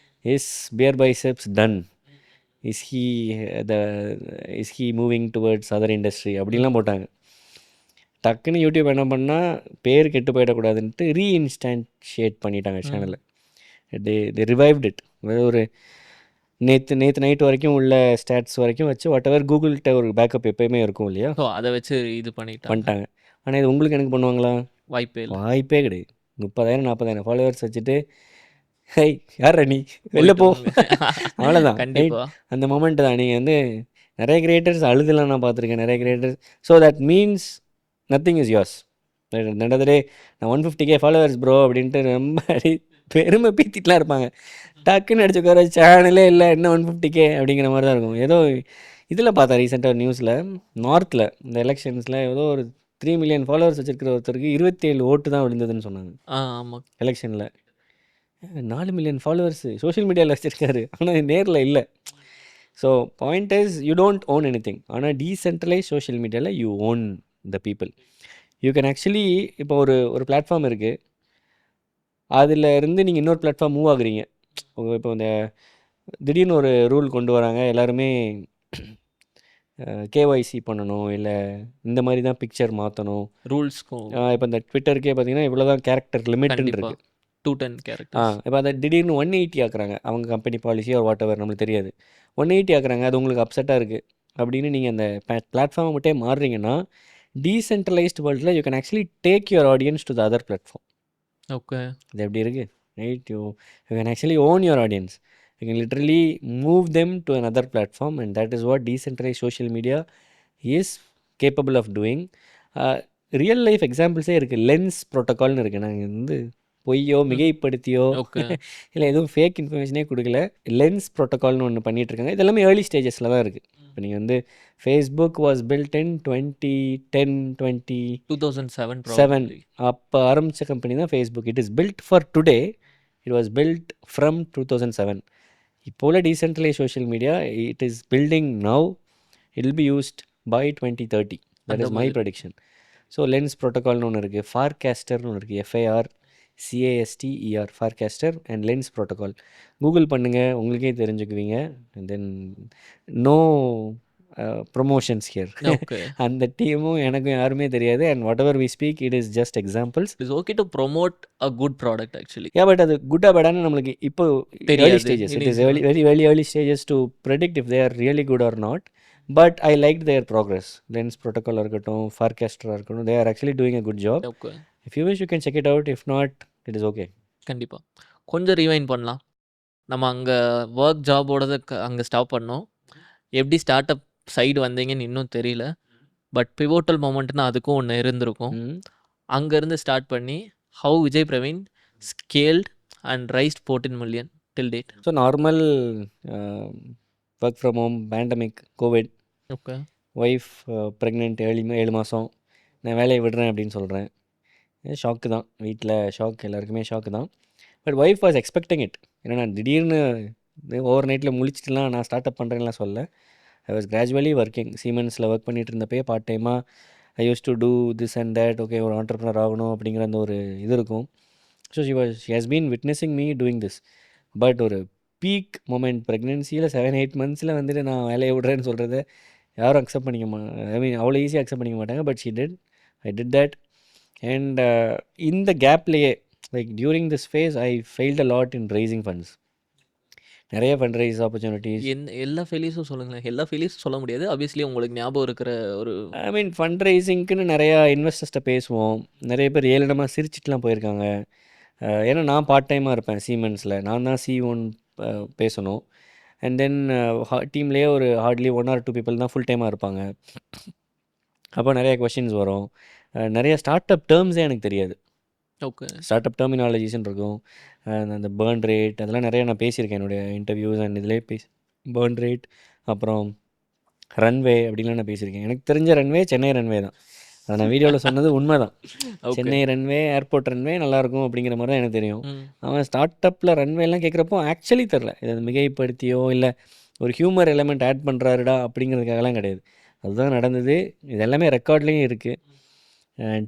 Is Beer Biceps done, is he moving towards other industry அப்படின்லாம் போட்டாங்க. டக்குன்னு யூடியூப் என்ன பண்ணால் பேர் கெட்டு போயிடக்கூடாதுன்ட்டு ரீஇன்ஸ்டான்ஷியேட் பண்ணிட்டாங்க ம். சேனலை. தே ரிவைவ்ட் இட். ஒரு நேற்று நைட் வரைக்கும் உள்ள ஸ்டாட்ஸ் வரைக்கும் வச்சு வாட் எவர் கூகுள்கிட்ட ஒரு பேக்கப் எப்போயுமே இருக்கும் இல்லையா, ஸோ அதை வச்சு இது பண்ணிட்டாங்க. பண்ணிட்டாங்க. ஆனால் இது உங்களுக்கு எனக்கு பண்ணுவாங்களா? வாய்ப்பே இல்லை. வாய்ப்பே கிடையாது. 30,000 40,000 ஃபாலோவர்ஸ் வச்சுட்டு ஹை யார் நீ வெளில போயிட்டு போ வாங்க. அவ்வளோதான். ரைட், கண்டிப்பா. அந்த மொமெண்ட் தான். நீங்கள் வந்து நிறைய கிரியேட்டர்ஸ் அழுதுலாம் நான் பார்த்துருக்கேன். நிறைய creators. So that means nothing is yours. நடந்ததே நான் 150K ஃபாலோவர்ஸ் ப்ரோ அப்படின்ட்டு ரொம்ப பெருமை பீத்திட்டுலாம் இருப்பாங்க. டக்குன்னு அடிச்சு உட்கார சேனலே இல்லை, என்ன 150K அப்படிங்கிற மாதிரி தான் இருக்கும். ஏதோ இதில் பார்த்தா ரீசெண்டாக ஒரு நியூஸில் நார்த்தில் இந்த எலெக்ஷன்ஸில் ஏதோ ஒரு 3 மில்லியன் ஃபாலோவர்ஸ் வச்சுருக்கிற ஒருத்தருக்கு 27 ஓட்டு தான் விழுந்ததுன்னு சொன்னாங்க ஆமாம். எலெக்ஷனில். 4 மில்லியன் ஃபாலோவர்ஸ் சோஷியல் மீடியாவில் வச்சுருக்காரு, ஆனால் நேரில் இல்லை. So point is you don't own any thing. ஆனால் டீசென்ட்ரலைஸ் சோஷியல் மீடியாவில் you own the people. You can actually இப்போ ஒரு பிளாட்ஃபார்ம் இருக்குது, அதில் இருந்து நீங்கள் இன்னொரு பிளாட்ஃபார்ம் மூவ் ஆகுறீங்க. இப்போ இந்த திடீர்னு ஒரு ரூல் கொண்டு வராங்க, எல்லாருமே கேஒய்சி பண்ணணும், இல்லை இந்த மாதிரி தான் பிக்சர் மாற்றணும். ரூல்ஸ்க்கும் இப்போ இந்த ட்விட்டருக்கே பார்த்தீங்கன்னா இவ்வளோ தான் கேரக்டர் லிமிட்னு கண்டிப்பா இருக்குது. 210 கேரக்டர்ஸ். இப்போ அதை திடீர்னு 180 ஆக்குறாங்க. அவங்க கம்பெனி பாலிசி ஒரு வாட் எவர் நம்மளுக்கு தெரியாது. 180 ஆக்குறாங்க, அது உங்களுக்கு அப்செட்டாக இருக்குது அப்படின்னு நீங்கள் அந்த பிளாட்ஃபார்மை மட்டும் மாறுறீங்கன்னா டீசென்ட்ரலைஸ்டு வேர்ல்டில் you can actually take your audience to the other platform. Okay. இது எப்படி இருக்குது, right? You can actually own your audience. You can literally move them to another platform and that is what decentralise social media is capable of doing. Real life எக்ஸாம்பிள்ஸே இருக்குது. Lens ப்ரோட்டோகால்னு இருக்குது. நாங்கள் வந்து பொய்யோ மிகைப்படுத்தியோ okay. இல்லை எதுவும் ஃபேக் இன்ஃபர்மேஷனே கொடுக்கல. Lens ப்ரோட்டோகால்னு ஒன்று பண்ணிகிட்ருக்காங்க. இது எல்லாமே ஏர்லி ஸ்டேஜஸில் தான் இருக்குது. இப்போ நீங்கள் வந்து Facebook was built in 2010 2007 2007 probably. அப்போ ஆரம்பித்த கம்பெனி தான் Facebook. It is built for today, it was built from 2007. இப்போ உள்ள decentralise social media it is building now, it will be used by 2030. That அந்த இஸ் மை மாதிரி. Prediction. So lens ப்ரோட்டோகால்னு ஒன்று இருக்குது, ஃபார்காஸ்டர்னு ஒன்று இருக்குது, FARCASTER Farcaster and lens protocol. Google பண்ணுங்கள், உங்களுக்கே தெரிஞ்சுக்குவீங்க. Then no promotions here. Okay. அந்த டீமும் எனக்கும் யாருமே தெரியாது. And whatever we speak it is just examples. It's okay to promote a good product actually. But அது குட்டா பேடான்னு நம்மளுக்கு இப்போ ஏர்லி தெரியாது. Stages. It is Initial. Very early stages to predict if they are really good or not. But I like their progress. Lens ப்ரோட்டோகாலாக இருக்கட்டும், ஃபார்காஸ்டராக இருக்கட்டும், they are actually doing a good job. Okay. If you wish you can check it out. If not it is okay. கண்டிப்பா. கொஞ்சம் rewind பண்ணலாம். நம்ம அங்கே work ஜாபோடத அங்கே ஸ்டாப் பண்ணோம். எப்படி ஸ்டார்ட் அப் சைடு வந்தீங்கன்னு இன்னும் தெரியல. பட் பிவோட்டல் மொமெண்ட்னா அதுக்கும் ஒன்று இருந்திருக்கும். அங்கேருந்து ஸ்டார்ட் பண்ணி how Vijay Praveen scaled and raised 14 million till date. So normal work from home, pandemic, Covid, okay. Wife pregnant, 7 மாதம், நான் வேலையை விடுறேன் அப்படின்னு சொல்கிறேன். ஷாக்கு தான், வீட்டில் ஷாக், எல்லாருக்குமே ஷாக்கு தான். But wife was expecting it. ஏன்னா நான் திடீர்னு ஓவர் நைட்டில் முழிச்சிட்டுலாம் நான் ஸ்டார்ட் அப் பண்ணுறேன்லாம் சொல்ல. I was gradually working. சீமென்ஸில் ஒர்க் பண்ணிகிட்டு இருந்தப்பே பார்ட் டைமாக I use to do this and that. Okay, ஒரு ஆண்டர்ப்ரனர் ஆகணும் அப்படிங்கிற அந்த ஒரு இது இருக்கும். So she has been witnessing me doing this. But ஒரு பீக் மொமெண்ட் ப்ரெக்னென்சியில் 7-8 மந்த்ஸில் வந்துட்டு நான் வேலையை விட்றேன்னு சொல்கிறத யாரும் அக்செப்ட் பண்ணிக்க ஐ மீன் அவ்வளோ ஈஸியாக அக்செப்ட் பண்ணிக்க மாட்டாங்க. But I did that. And இந்த கேப்லேயே like during this phase I failed a lot in raising funds. நிறைய ஃபண்ட் ரைஸ் ஆப்பர்ச்சுனிட்டிஸ். எல்லா ஃபெயிலியர்ஸும் சொல்லுங்களேன். எல்லா ஃபெயிலியர்ஸும் சொல்ல முடியாது. ஆப்வியஸ்லி உங்களுக்கு ஞாபகம் இருக்கிற ஒரு ஐ மீன் ஃபண்ட் ரைசிங்க்குன்னு நிறையா இன்வெஸ்டர்ஸ்ட்டை பேசுவோம். நிறைய பேர் ஏளனமாக சிரிச்சிட்டுலாம் போயிருக்காங்க. ஏன்னா நான் பார்ட் டைமாக இருப்பேன் சீமென்ஸில். நான் தான் C1 பேசணும். அண்ட் தென் டீம்லேயே ஒரு ஹார்ட்லி 1 or 2 பீப்புள் தான் ஃபுல் டைமாக இருப்பாங்க. அப்போ நிறைய கொஷின்ஸ் வரும். நிறைய ஸ்டார்ட் அப் டேர்ம்ஸே எனக்கு தெரியாது. ஓகே. ஸ்டார்ட் அப் டெர்மினாலஜிஸ்ன்னு இருக்கும். அந்த பேர்ன் ரேட் அதெல்லாம் நிறைய நான் பேசியிருக்கேன் என்னுடைய இன்டர்வியூஸ் அண்ட் இதிலே பேர்ன் ரேட் அப்புறம் ரன்வே அப்படின்லாம் நான் பேசியிருக்கேன். எனக்கு தெரிஞ்ச ரன்வே சென்னை ரன்வே தான். அதை நான் வீடியோவில் சொன்னது உண்மை தான். சென்னை ரன்வே, ஏர்போர்ட் ரன்வே நல்லாயிருக்கும் அப்படிங்கிற மாதிரி தான் எனக்கு தெரியும். அவன் ஸ்டார்ட் அப்பில் ரன்வேலாம் கேட்குறப்போ ஆக்சுவலி தெரில, இதை மிகைப்படுத்தியோ இல்லை ஒரு ஹியூமர் எலமெண்ட் ஆட் பண்ணுறாருடா அப்படிங்கிறதுக்காகலாம் கிடையாது. அதுதான் நடந்தது. இது எல்லாமே ரெக்கார்ட்லேயும் இருக்குது.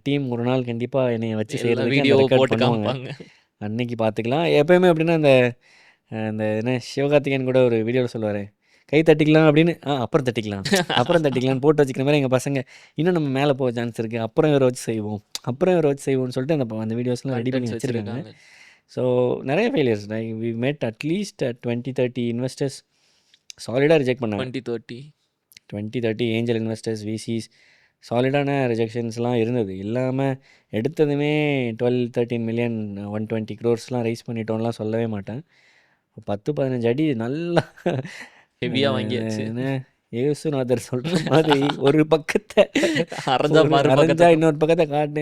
டீம் ஒரு நாள் கண்டிப்பாக என்னை வச்சு செய்கிறதுக்கு ரெக்கார்ட் பண்ணுவாங்க. அன்னைக்கு பார்த்துக்கலாம். எப்போயுமே அப்படின்னா அந்த என்ன சிவகார்த்திகேயன் கூட ஒரு வீடியோவில் சொல்லுவார், கை தட்டிக்கலாம் அப்படின்னு. அப்புறம் தட்டிக்கலாம்னு போட்டு வச்சுக்கிற மாதிரி எங்கள் பசங்க இன்னும் நம்ம மேலே போக சான்ஸ் இருக்குது, அப்புறம் இவரை வச்சு செய்வோம்னு சொல்லிட்டு அந்த வீடியோஸ்லாம் ரெடி பண்ணி வச்சுருக்காங்க. ஸோ நிறைய failures. We met at least 20-30 investors சாலிடாக ரிஜெக்ட் பண்ணாங்க. 20-30 ஏஞ்சல் இன்வெஸ்டர்ஸ், VCs சாலிடான ரிஜெக்ஷன்ஸ்லாம் இருந்தது. இல்லாமல் எடுத்ததுமே 12-13 மில்லியன் 120 crores ரைஸ் பண்ணிட்டோம்லாம் சொல்லவே மாட்டேன். 10-15 அடி நல்லா ஹெவியாக வாங்கியாச்சு. ஏசுநாதர் சொல்கிற மாதிரி ஒரு பக்கத்தை அரைஞ்சா இன்னொரு பக்கத்தை காட்டு.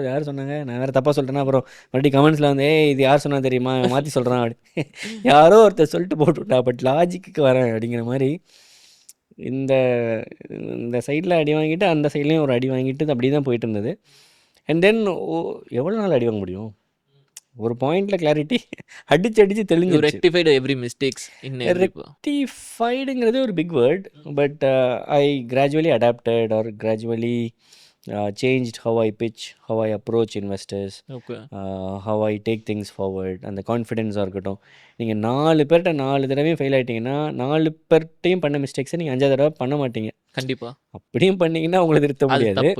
யார் சொன்னாங்க? நான் வேறு தப்பாக சொல்லிட்டேன்னா அப்புறம் மறுபடியும் கமெண்ட்ஸில் வந்து இது யார் சொன்னா தெரியுமா, மாற்றி சொல்கிறான் அப்படி யாரோ ஒருத்தர் சொல்லிட்டு போட்டுவிட்டா. பட் லாஜிக்கு வரேன் அப்படிங்கிற மாதிரி இந்த சைடில் அடி வாங்கிட்டு அந்த சைட்லேயும் ஒரு அடி வாங்கிட்டு அப்படி தான் போயிட்டு இருந்தது. அண்ட் தென் எவ்வளோ நாள் அடி வாங்க முடியும்? ஒரு பாயிண்டில் கிளாரிட்டி அடிச்சு தெளிஞ்சு ரெக்டிஃபைடுங்கிறது ஒரு big word. But I gradually adapted or gradually changed how I pitch, how I approach investors, how I take things forward. அந்த கான்ஃபிடென்ஸாக இருக்கட்டும். நீங்கள் 4 பேர்கிட்ட 4 தடவையும் ஃபெயில் ஆகிட்டீங்கன்னா 4 பேர்ட்டையும் பண்ண மிஸ்டேக்ஸை நீங்கள் 5 தடவை பண்ண மாட்டீங்க. கண்டிப்பாக. அப்படியும் பண்ணிங்கன்னா உங்களை திருத்த முடியாது.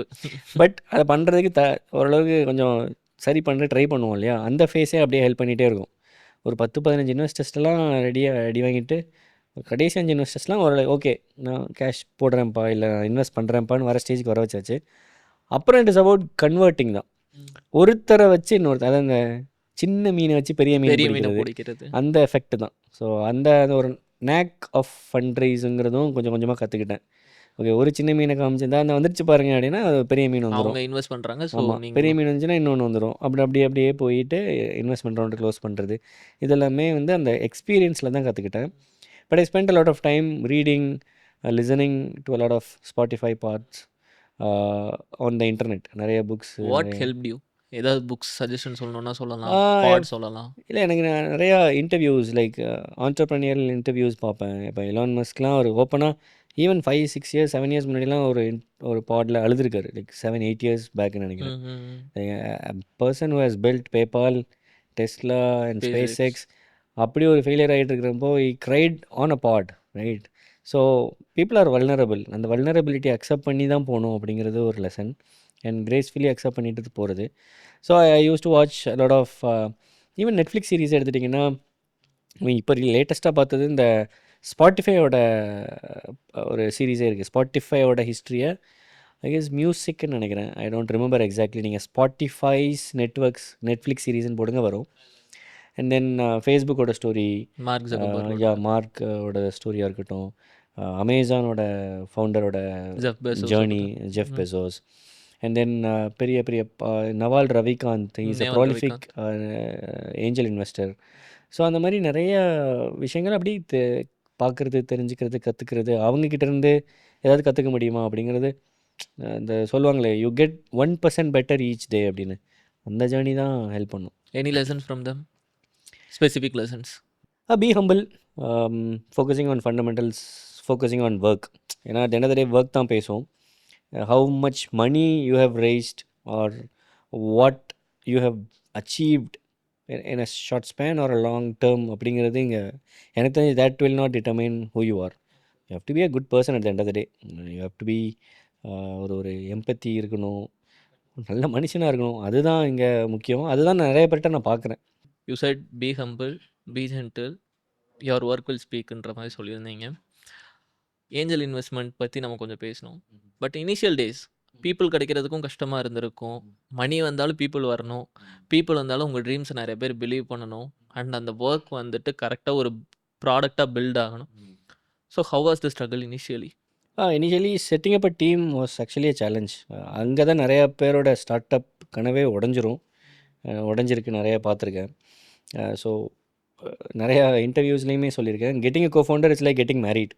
பட் அதை பண்ணுறதுக்கு ஓரளவுக்கு கொஞ்சம் சரி பண்ணுற ட்ரை பண்ணுவோம் இல்லையா, அந்த ஃபேஸே அப்படியே ஹெல்ப் பண்ணிகிட்டே இருக்கும். ஒரு 10-15 இன்வெஸ்டர்ஸ்லாம் ரெடியாக அடி வாங்கிட்டு கடைசி 5 இன்வெஸ்டர்ஸ்லாம் ஒரு ஓகே நான் கேஷ் போடுறேன்ப்பா இல்லை இன்வெஸ்ட் பண்ணுறேன்ப்பான்னு வர ஸ்டேஜுக்கு வர வச்சாச்சு. அப்புறம் இட் இஸ் அபவுட் கன்வெர்ட்டிங் தான். ஒருத்தரை வச்சு இன்னொருத்தர், அதாவது அந்த சின்ன மீனை வச்சு பெரிய மீன் பிடிக்கிறது, அந்த எஃபெக்ட் தான். ஸோ அந்த ஒரு நேக் ஆஃப் ஃபண்ட் ரைஸுங்கிறதும் கொஞ்சம் கொஞ்சமாக கற்றுக்கிட்டேன். ஓகே, ஒரு சின்ன மீனை காமிச்சிருந்தா அந்த வந்துருச்சு பாருங்க அப்படின்னா அது பெரிய மீன் வந்துடும். இன்வெஸ்ட் பண்ணுறாங்க. ஆமாம், பெரிய மீன் வந்துச்சுன்னா இன்னொன்று வந்துடும். அப்படியே போயிட்டு இன்வெஸ்ட்மெண்ட் ரவுண்டு க்ளோஸ் பண்ணுறது, இதெல்லாமே வந்து அந்த எக்ஸ்பீரியன்ஸில் தான் கற்றுக்கிட்டேன். But I spend a lot of time reading, listening to a lot of Spotify parts on the internet. நிறைய புக்ஸ். What helped you? ஏதாவது புக்ஸ் சஜஷன் சொல்லணும்னா சொல்லலாம். இல்லை, எனக்கு நிறையா இன்டர்வியூஸ் லைக் ஆண்டர்ப்ரனியல் இன்டர்வியூஸ் பார்ப்பேன். இப்போ எலான் மஸ்க்லாம் ஒரு ஓப்பனாக ஈவன் 5-6 years 7 years முன்னாடிலாம் ஒரு பாடில் அழுதுருக்காரு. லைக் 7-8 years பேக்குன்னு நினைக்கிறேன். Person who has built PayPal, Tesla and SpaceX அப்படி ஒரு ஃபெயிலியர் ஆகிட்டு இருக்கிறப்போ he cried on a pod, right? So people are vulnerable. அந்த வல்னரபிலிட்டி அக்செப்ட் பண்ணி தான் போகணும் அப்படிங்கிறது ஒரு லெசன். அண்ட் கிரேஸ்ஃபுல்லி அக்செப்ட் பண்ணிட்டு போகிறது. So I use to watch lot of even Netflix series எடுத்துட்டிங்கன்னா இப்போ லேட்டஸ்ட்டாக பார்த்தது இந்த ஸ்பாட்டிஃபையோட ஒரு சீரீஸே இருக்குது. ஸ்பாட்டிஃபையோட ஹிஸ்ட்ரியை ஐ கெஸ் மியூசிக்னு நினைக்கிறேன், ஐ டோன்ட் ரிமெம்பர் எக்ஸாக்ட்லி. நீங்கள் ஸ்பாட்டிஃபைஸ் நெட்ஃப்ளிக்ஸ் சீரீஸ்ன்னு போடுங்க வரும். அண்ட் தென் ஃபேஸ்புக்கோட ஸ்டோரி, மார்க்கோட ஸ்டோரியாக இருக்கட்டும், அமேசானோட ஃபவுண்டரோட journey, Jeff Bezos. And then பெரிய Naval Ravikant, is a prolific angel investor. So அந்த மாதிரி நிறைய விஷயங்கள் அப்படி பார்க்குறது, தெரிஞ்சுக்கிறது, கற்றுக்கிறது. அவங்கக்கிட்டேருந்து ஏதாவது கற்றுக்க முடியுமா அப்படிங்கிறது. இந்த சொல்லுவாங்களே you get 1% better each day அப்படின்னு, அந்த ஜேர்னி தான் ஹெல்ப் பண்ணும். Any lessons from them? Specific lessons? Be humble, focusing on fundamentals, focusing on work. ஏன்னா at the end of the day work தான் பேசுவோம். How much money you have raised or what you have achieved in a short span or a long term அப்படிங்கிறது இங்கே எனக்கு தெரிஞ்சு that will not determine who you R. You have to be a good person at the end of the day. You have to be ஒரு ஒரு எம்பத்தி இருக்கணும், நல்ல மனுஷனாக இருக்கணும். அதுதான் இங்கே முக்கியம். அதுதான் நான் நிறைய பேர்கிட்ட நான் பார்க்குறேன். You said be humble, be gentle, your work will ஸ்பீக்ன்ற மாதிரி சொல்லியிருந்தீங்க. ஏஞ்சல் இன்வெஸ்ட்மெண்ட் பற்றி நம்ம கொஞ்சம் பேசணும். பட் இனிஷியல் டேஸ் பீப்புள் கிடைக்கிறதுக்கும் கஷ்டமாக இருந்திருக்கும். மணி வந்தாலும் பீப்புள் வரணும், பீப்புள் வந்தாலும் உங்கள் ட்ரீம்ஸை நிறைய பேர் பிலீவ் பண்ணணும், அண்ட் அந்த ஒர்க் வந்துட்டு கரெக்டாக ஒரு ப்ராடக்டாக பில்ட் ஆகணும். So how was the struggle initially? Initially setting up a team was actually a challenge. அங்கே தான் நிறையா பேரோட ஸ்டார்ட் அப் கனவே உடஞ்சிரும். உடஞ்சிருக்கு, நிறையா பார்த்துருக்கேன். ஸோ நிறையா இன்டர்வியூஸ்லேயுமே சொல்லியிருக்கேன், getting a co-founder it's like getting married.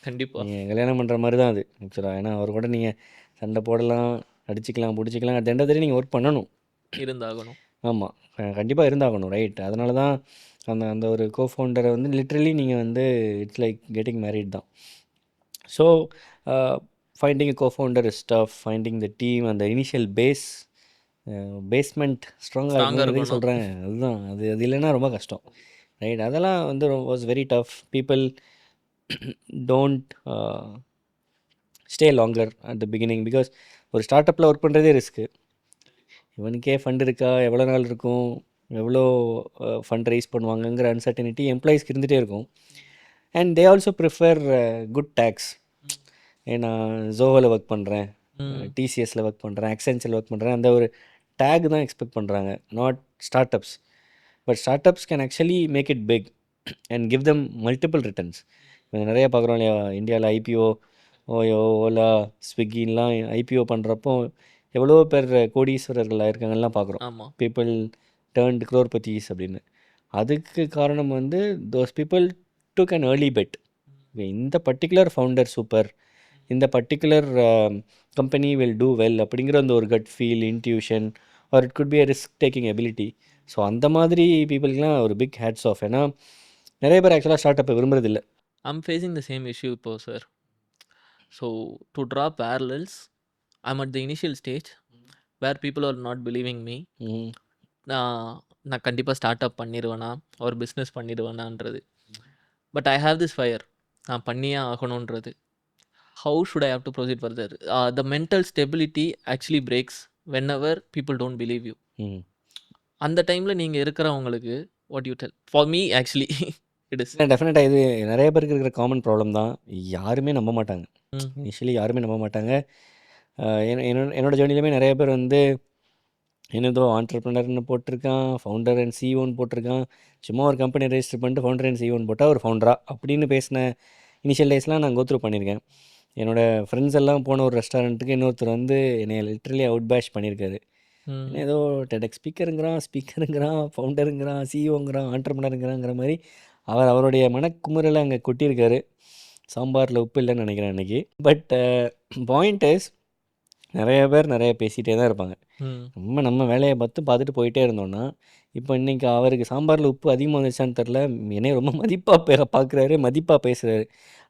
கண்டிப்பாக நீங்கள் கல்யாணம் பண்ணுற மாதிரி தான் அது ஆக்சுவலாக. ஏன்னா அவர் கூட நீங்கள் சண்டை போடலாம், அடிச்சுக்கலாம், பிடிச்சிக்கலாம், அட் எண்ட் ஆஃப் த டே நீங்கள் ஒர்க் பண்ணணும். இருந்தாகணும். ஆமாம், கண்டிப்பாக இருந்தாகணும், ரைட். அதனால தான் அந்த அந்த ஒரு கோஃபவுண்டரை வந்து லிட்ரலி நீங்கள் வந்து இட்ஸ் லைக் கெட்டிங் மேரிட் தான். So finding co-founder is tough, finding the team, அந்த இனிஷியல் பேஸ்மெண்ட் ஸ்ட்ராங்காக ஸ்ட்ராங்காக இருக்கணும் இருக்கணும். சொல்கிறேன். அதுதான், அது இல்லைன்னா ரொம்ப கஷ்டம், ரைட். அதெல்லாம் வந்து was very tough. People don't stay longer at the beginning because ஒரு ஸ்டார்ட் அப்பில் ஒர்க் பண்ணுறதே ரிஸ்க்கு. இவனுக்கே ஃபண்ட் இருக்கா, எவ்வளோ நாள் இருக்கும், எவ்வளோ ஃபண்ட் ரைஸ் பண்ணுவாங்கங்கிற அன்சர்டனிட்டி எம்ப்ளாயீஸ்க்கு இருந்துகிட்டே இருக்கும். And they also prefer good tags. ஏன்னா ஜோவில் ஒர்க் பண்ணுறேன், டிசிஎஸில் ஒர்க் பண்ணுறேன், அக்சென்ச்சரில் ஒர்க் பண்ணுறேன், அந்த ஒரு டேக் தான் எக்ஸ்பெக்ட் பண்ணுறாங்க, not startups. But startups can actually make it big and give them multiple returns. நிறைய பார்க்குறோம் இல்லையா, இந்தியாவில் ஐபிஓ, ஓலா, ஸ்விக்கின்லாம் ஐபிஓ பண்ணுறப்போ எவ்வளோ பேர் கோடீஸ்வரர்கள் இருக்காங்கலாம் பார்க்குறோம். ஆமாம். பீப்புள் டேர்ன்ட் crorepathies அப்படின்னு. அதுக்கு காரணம் வந்து those people took an early bet. இந்த பர்டிகுலர் ஃபவுண்டர் சூப்பர், இந்த particular company will do well அப்படிங்கிற அந்த ஒரு gut feel, intuition, or it could be a risk taking ability. So அந்த மாதிரி பீப்புளுக்குலாம் ஒரு பிக் ஹேட்ஸ் ஆஃப். ஏன்னா நிறைய பேர் ஆக்சுவலாக ஸ்டார்ட் அப்பை விரும்புறதில்லை. I'm facing the same issue இப்போ sir. So to draw parallels, I'm at the initial stage where people are not believing me. நான் கண்டிப்பாக ஸ்டார்ட் அப் பண்ணிடுவேனா, ஒரு பிஸ்னஸ் பண்ணிடுவேனான்றது. But I have this fire, நான் பண்ணியே ஆகணுன்றது. How should I have to proceed further? The mental stability actually breaks whenever people don't believe you. அந்த டைமில் நீங்கள் இருக்கிறவங்களுக்கு what you del? For me actually it is டெஃபினட்டாக இது நிறைய பேருக்கு இருக்கிற காமன் ப்ராப்ளம் தான். யாருமே நம்ப மாட்டாங்க, ம் இனிஷியலி யாருமே நம்ப மாட்டாங்க. என்னோட ஜேர்னிலுமே நிறைய பேர் வந்து என்னதோ ஆண்டர்ப்ரனர்னு போட்டிருக்கான், ஃபவுண்டர் அண்ட் சிஓன்னு போட்டிருக்கான், சும்மா ஒரு கம்பெனி ரெஜிஸ்டர் பண்ணிட்டு ஃபவுண்டர் அண்ட் சிஓன்னு போட்டால் ஒரு ஃபவுண்டரா அப்படின்னு பேசின இனிஷியல் டேஸ்லாம் நான் கோத்ரூ பண்ணியிருக்கேன். என்னோடய ஃப்ரெண்ட்ஸ் எல்லாம் போன ஒரு ரெஸ்டாரண்ட்டுக்கு இன்னொருத்தர் வந்து என்னை லிட்ரலி அவுட் பேஷ் பண்ணியிருக்காரு. ம் ஏதோ டெடெக் ஸ்பீக்கருங்கிறான், ஃபவுண்டருங்கிறான், சிஓங்கிறான், ஆண்டர்ப்ரனருங்கிறாங்கிற மாதிரி அவருடைய மனக்குமுறலை அங்கே கொட்டியிருக்காரு. சாம்பாரில் உப்பு இல்லைன்னு நினைக்கிறேன் அன்றைக்கி. பட் பாயிண்ட் இஸ், நிறைய பேர் நிறைய பேசிகிட்டே தான் இருப்பாங்க. ம் நம்ம வேலையை பார்த்துட்டு போயிட்டே இருந்தோம்னா, இப்போ இன்றைக்கி அவருக்கு சாம்பாரில் உப்பு அதிகமாக வந்துச்சான்னு தெரில, என்னைய ரொம்ப மதிப்பாக பார்க்குறாரு, மதிப்பாக பேசுகிறாரு.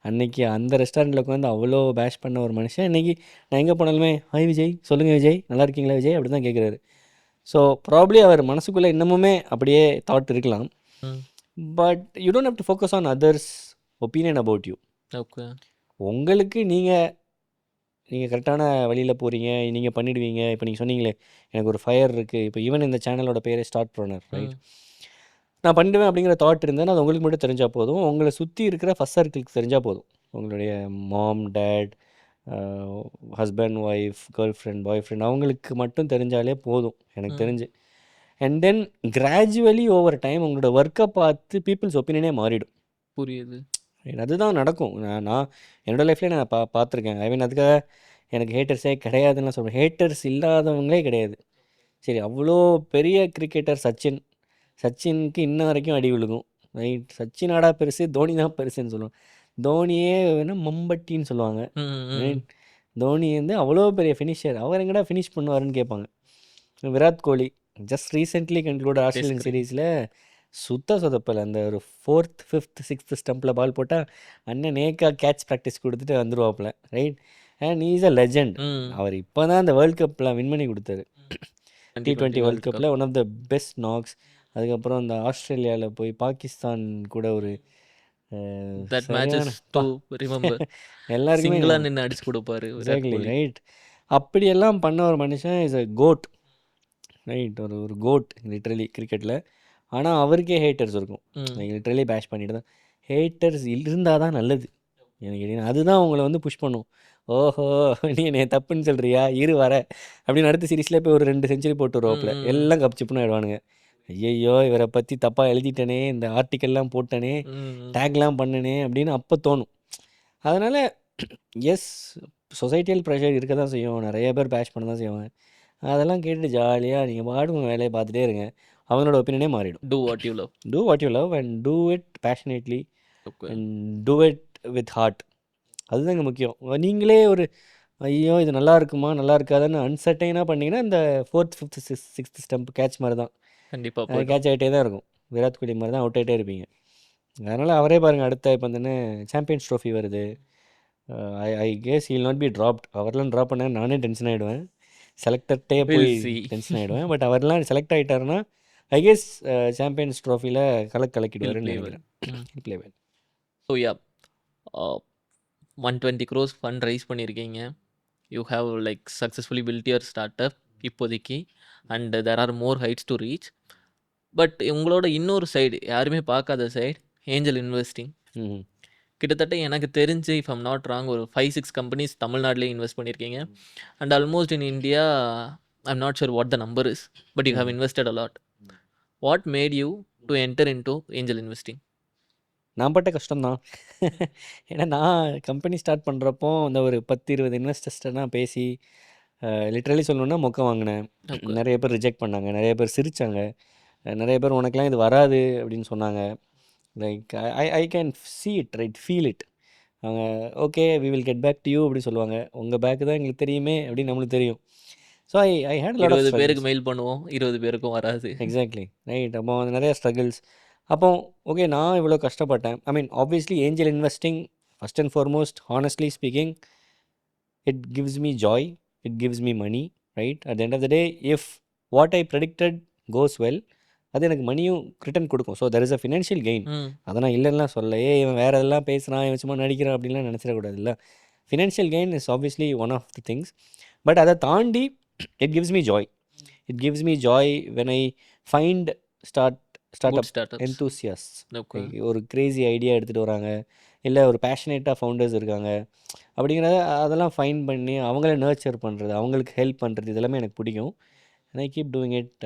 அன்றைக்கி அந்த ரெஸ்டாரண்ட்டில் உட்காந்து அவ்வளோ பேஷ் பண்ண ஒரு மனுஷன் இன்றைக்கி நான் எங்கே போனாலுமே ஹாய் விஜய், சொல்லுங்கள் விஜய், நல்லா இருக்கீங்களா விஜய் அப்படி தான் கேட்குறாரு. ஸோ ப்ராப்ளி அவர் மனசுக்குள்ளே இன்னமுமே அப்படியே தாட் இருக்கலாம். ம் but you don't have to focus on others opinion about you. Okay. உங்களுக்கு நீங்கள் கரெக்டான வழியில் போகிறீங்க, நீங்கள் பண்ணிடுவீங்க. இப்போ நீங்கள் சொன்னீங்களே எனக்கு ஒரு ஃபயர் இருக்குது, இப்போ ஈவன் இந்த சேனலோட பேரே ஸ்டார்ட் ப்ரோனர், ரைட். நான் பண்ணிடுவேன் அப்படிங்கிற தாட் இருந்தேன்னா அது உங்களுக்கு மட்டும் தெரிஞ்சால் போதும், உங்களை சுற்றி இருக்கிற ஃபஸ்ட் சர்க்கிளுக்கு தெரிஞ்சால் போதும். உங்களுடைய mom, dad, husband, wife, girlfriend, boyfriend, அவங்களுக்கு மட்டும் தெரிஞ்சாலே போதும் எனக்கு தெரிஞ்சு. And then gradually over time உங்களோட ஒர்க்கை பார்த்து பீப்புள்ஸ் ஒப்பீனியனே மாறிடும். புரியுது. அதுதான் நடக்கும். நான் என்னோடய லைஃப்லேயே நான் பார்த்துருக்கேன். ஐ மீன் அதுக்காக எனக்கு ஹேட்டர்ஸே கிடையாதுன்னு சொல்கிறேன். ஹேட்டர்ஸ் இல்லாதவங்களே கிடையாது. சரி, அவ்வளோ பெரிய கிரிக்கெட்டர் சச்சினுக்கு இன்ன வரைக்கும் அடி விழுகும், ரைட். சச்சினாடா பெருசு, தோனி தான் பெருசுன்னு சொல்லுவாங்க. தோனியே வேணும் மம்பட்டின்னு சொல்லுவாங்க, ரைட். தோனி வந்து அவ்வளோ பெரிய ஃபினிஷர், அவர் எங்கடா ஃபினிஷ் பண்ணுவாருன்னு கேட்பாங்க. Virat Kohli just recently conclude Australian சீரீஸில் சொதப்பல். அந்த ஒரு 4th, 5th, 6th ஸ்டம்பில் பால் போட்டால் அண்ணன் நேக்காக கேட்ச் ப்ராக்டிஸ் கொடுத்துட்டு வந்துடுவாப்பில், right. And is a legend. அவர் இப்போ தான் அந்த வேர்ல்ட் கப்லாம் வின் பண்ணி கொடுத்தாரு. T20 வேர்ல்ட் கப்பில் one of the best knocks. அதுக்கப்புறம் அந்த ஆஸ்திரேலியாவில் போய் பாகிஸ்தான் கூட ஒரு தட் சரியான மேட்சஸ் டு ரிமெம்பர். எல்லாருக்குமே சிங்கிளா நின்று அடிச்சு கொடுப்பாரு விராட் எக்ஸாக்ட்லி கோலி. ரைட். அப்படியெல்லாம் பண்ண ஒரு மனுஷன் இஸ் அ கோட், ரைட். ஒரு கோட் லிட்ரலி கிரிக்கெட்டில். ஆனால் அவருக்கே ஹேட்டர்ஸ் இருக்கும். லிட்ரலி பேஷ் பண்ணிட்டு தான். ஹேட்டர்ஸ் இருந்தால் தான் நல்லது எனக்கு கேட்டீங்கன்னா. அதுதான் உங்களை வந்து புஷ் பண்ணும். ஓஹோ நீ என்னை தப்புன்னு சொல்கிறியா, இரு வர அப்படின்னு அடுத்த சீரீஸில் போய் ஒரு 2 செஞ்சுரி போட்டு வருவாப்புல. எல்லாம் கப்சிப்புன்னு ஆயிடுவானுங்க. ஐயையோ இவரை பற்றி தப்பாக எழுதிட்டனே, இந்த ஆர்டிக்கல்லாம் போட்டனே, டேக்லாம் பண்ணனே அப்படின்னு அப்போ தோணும். அதனால் எஸ், சொசைட்டியல் ப்ரெஷர் இருக்க தான் செய்யும். நிறைய பேர் பேஷ் பண்ண தான் செய்வாங்க. அதெல்லாம் கேட்டுட்டு ஜாலியாக நீங்கள் பாட்டு உங்கள் வேலையை பார்த்துட்டே இருங்க. அவங்களோட ஒப்பீனியனே மாறிடும். Do what you love. Do what you love and do it passionately okay. And do it with heart. அதுதான் இங்கே முக்கியம். நீங்களே ஒரு ஐயோ இது நல்லா இருக்குமா நல்லா இருக்காதுன்னு அன்சர்டைனாக பண்ணிங்கன்னா இந்த 4th 5th 6th stump catch மாதிரி தான். கண்டிப்பா போயிடும். கேட்ச் ஆகிட்டே தான் இருக்கும். விராட் கோலி மாதிரி தான் அவுட் ஆகிட்டே இருப்பீங்க. அதனால் அவரே பாருங்கள், அடுத்த இப்போ வந்து சாம்பியன்ஸ் ட்ரோஃபி வருது. I guess he will not be dropped. அவர்லாம் ட்ராப் பண்ண நானே டென்ஷன் ஆகிடுவேன். செலக்டட்டே போய் We'll see. டென்ஷன் ஆகிடுவேன். பட் அவர்லாம் செலக்ட் ஆகிட்டாருன்னா ஐ கெஸ் சாம்பியன்ஸ் ட்ரோஃபியில் கலக்கிடுவாருன்னு play நினைக்கிறேன். Play well. So yeah 120 crores fund raise பண்ணியிருக்கீங்க. You have like successfully built your startup இப்போதைக்கு. And there are more heights to reach. But உங்களோட இன்னொரு சைடு, யாருமே பார்க்காத சைடு, ஏஞ்சல் இன்வெஸ்டிங். ம் கிட்டத்தட்ட எனக்கு தெரிஞ்சு, இஃப் ஐம் நாட் ராங், ஒரு 5-6 கம்பெனிஸ் தமிழ்நாட்டிலே இன்வெஸ்ட் பண்ணியிருக்கீங்க. And almost in India, I'm not sure what the number is, but you have invested a lot. What made you to enter into angel investing? நான் பட்ட கஷ்டம்தான். ஏன்னா நான் company start பண்ணுறப்போ அந்த ஒரு 10-20 இன்வெஸ்டர்ஸ்ட்டை நான் பேசி லிட்ரலி சொல்லணுன்னா மொக்க வாங்கினேன். Okay. நிறைய பேர் ரிஜெக்ட் பண்ணாங்க, நிறைய பேர் சிரித்தாங்க, நிறைய பேர் உனக்கெலாம் இது வராது அப்படின்னு சொன்னாங்க. Like I can see it, right, feel it. அவங்க okay we will get back to you அப்படி சொல்லுவாங்க. உங்கள் பேக்கு தான் எங்களுக்கு தெரியுமே அப்படின்னு நம்மளுக்கு தெரியும். So I had lot of 20 பேருக்கு மெயில் பண்ணுவோம், 20 பேருக்கும் வராது. Exactly right. அப்போ வந்து நிறைய ஸ்ட்ரகிள்ஸ். அப்போ ஓகே நான் இவ்வளோ கஷ்டப்பட்டேன். I mean obviously angel investing first and foremost, honestly speaking, it gives me joy, it gives me money, right. At the end of the day if what I predicted goes well, அது எனக்கு மணியும் return கொடுக்கும். So there is a financial gain. அதை நான் இல்லைன்னா சொல்ல, இவன் வேறு எதெல்லாம் பேசுகிறான், இவன் சும்மா நடிக்கிறான் அப்படின்லாம் நினச்சிடக்கூடாது. இல்லை, financial gain is obviously one of the things. But அதை தாண்டி it gives me joy. It gives me joy when I find startup start enthusiast. ஒரு கிரேசி ஐடியா எடுத்துகிட்டு வராங்க, இல்லை ஒரு பேஷனேட்டாக ஃபவுண்டர்ஸ் இருக்காங்க அப்படிங்கிறத அதெல்லாம் ஃபைண்ட் பண்ணி அவங்கள நர்ச்சர் பண்ணுறது, அவங்களுக்கு ஹெல்ப் பண்ணுறது, இதெல்லாமே எனக்கு பிடிக்கும். And I keep doing it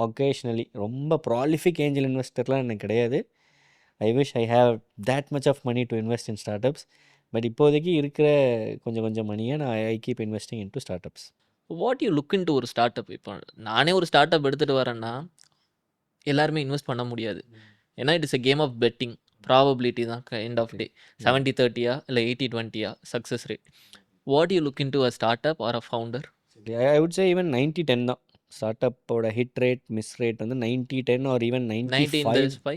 occasionally. ரொம்ப ப்ராலிஃபிக் ஏஞ்சல் இன்வெஸ்டர்லாம் எனக்கு கிடையாது. I wish I have that much of money to invest in startups. But இப்போதைக்கு இருக்கிற கொஞ்சம் மணியை நான் I keep investing into startups. What you look into ஒரு ஸ்டார்ட் அப்? இப்போ நானே ஒரு ஸ்டார்ட் அப் எடுத்துகிட்டு வரேன்னா எல்லாருமே இன்வெஸ்ட் பண்ண முடியாது. ஏன்னா it is a game of betting. Probability தான் எண்ட் ஆஃப் டே. 70-30 இல்லை 80-20 success rate. What you look into a startup or a founder? I would say even 90-10 தான். ஸ்டார்ட் அப்போட ஹிட் ரேட் மிஸ் ரேட் வந்து 90-10 or even 95.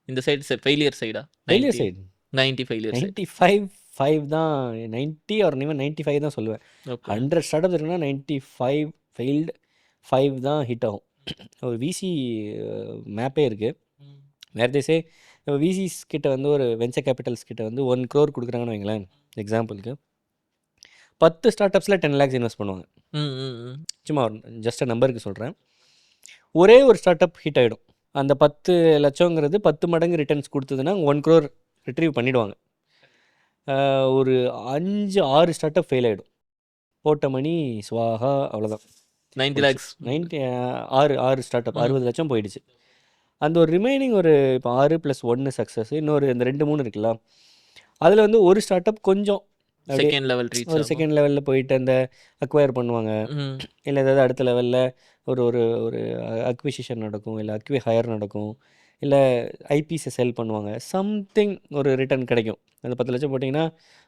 இந்த side failure சைடா? Failure side 90 failure side. 95 தான். 90 R even 95 தான் சொல்லுவேன். 100 ஸ்டார்ட் அப்ஸ் இருக்குன்னா 95 ஃபெயில்டு, 5 தான் ஹிட் ஆகும். ஒரு விசி மேப்பே இருக்குது. வேறு தேசே விசிஸ் கிட்ட வந்து ஒரு வெஞ்சர் கேபிட்டல்ஸ் கிட்ட வந்து 1 crore கொடுக்குறாங்கன்னு வைங்களேன். எக்ஸாம்பிளுக்கு 10 ஸ்டார்ட் அப்ஸில் 10 lakhs இன்வெஸ்ட் பண்ணுவாங்க. சும்மா ஜஸ்ட் நம்பருக்கு சொல்கிறேன். ஒரே ஒரு ஸ்டார்ட் அப் ஹிட் ஆகிடும். அந்த 10 லட்சங்கிறது 10 மடங்கு ரிட்டர்ன்ஸ் கொடுத்ததுன்னா 1 crore ரிட்ரீவ் பண்ணிவிடுவாங்க. ஒரு 5-6 ஸ்டார்ட் அப் ஃபெயில் ஆகிடும். போட்ட மணி ஸ்வாஹா, அவ்வளோதான். 90 lakhs. 6 ஸ்டார்ட் அப் 60 லட்சம் போயிடுச்சு. அந்த ஒரு ரிமைனிங் ஒரு இப்போ 6 + 1 சக்ஸஸ், இன்னொரு இந்த 2-3 இருக்குல்ல, அதில் வந்து ஒரு ஸ்டார்ட் அப் கொஞ்சம் செகண்ட் லெவல் ரீச், ஒரு செகண்ட் லெவலில் போயிட்டு அந்த அக்வயர் பண்ணுவாங்க, இல்லை ஏதாவது அடுத்த லெவலில் ஒரு ஒரு ஒரு அக்விசிஷன் நடக்கும், இல்லை ஹையர் நடக்கும், இல்லை ஐபிஸை செல் பண்ணுவாங்க. சம்திங் ஒரு ரிட்டர்ன் கிடைக்கும். அந்த 10 லட்சம் போட்டிங்கன்னா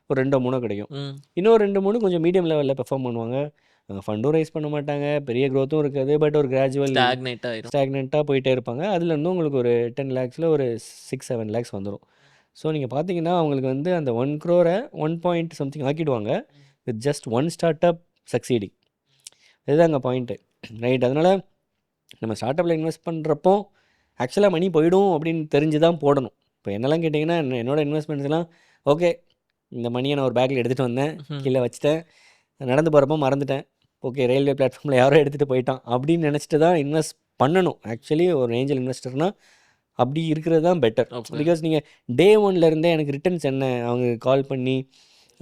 ஒரு 2-3 கிடைக்கும். இன்னொரு 2-3 கொஞ்சம் மீடியம் லெவலில் பெர்ஃபார்ம் பண்ணுவாங்க. ஃபண்டும் ரைஸ் பண்ண மாட்டாங்க, பெரிய க்ரோத்தும் இருக்காது, பட் ஒரு கிராஜுவல் ஸ்டாக்னெண்ட்டாக போயிட்டே இருப்பாங்க. அதுலேருந்து உங்களுக்கு ஒரு 10 lakhsல ஒரு 6-7 lakhs வந்துடும். ஸோ நீங்கள் பார்த்தீங்கன்னா அவங்களுக்கு வந்து அந்த 1 crore 1 point something ஆக்கிடுவாங்க with just 1 startup succeeding. இதுதான் அங்கே பாயிண்ட்டு, ரைட். அதனால் நம்ம ஸ்டார்ட் அப்பில் இன்வெஸ்ட் பண்ணுறப்போ ஆக்சுவலாக மணி போயிடும் அப்படின்னு தெரிஞ்சு தான் போடணும். இப்போ என்னெல்லாம் கேட்டிங்கன்னா என்னோட இன்வெஸ்ட்மெண்ட்ஸ்லாம் ஓகே, இந்த மணியை நான் ஒரு பேக்கில் எடுத்துகிட்டு வந்தேன், கீழே வச்சுட்டேன், நடந்து போகிறப்போ மறந்துட்டேன், ஓகே ரயில்வே பிளாட்ஃபார்மில் யாரோ எடுத்துகிட்டு போயிட்டான் அப்படின்னு நினச்சிட்டு தான் இன்வெஸ்ட் பண்ணணும். ஆக்சுவலி ஒரு ஏஞ்சல் இன்வெஸ்டர்னால் அப்படி இருக்கிறது தான் பெட்டர். ஓகே பிகாஸ் நீங்கள் டே ஒன்லேருந்தே எனக்கு ரிட்டர்ன்ஸ் என்ன, அவங்க கால் பண்ணி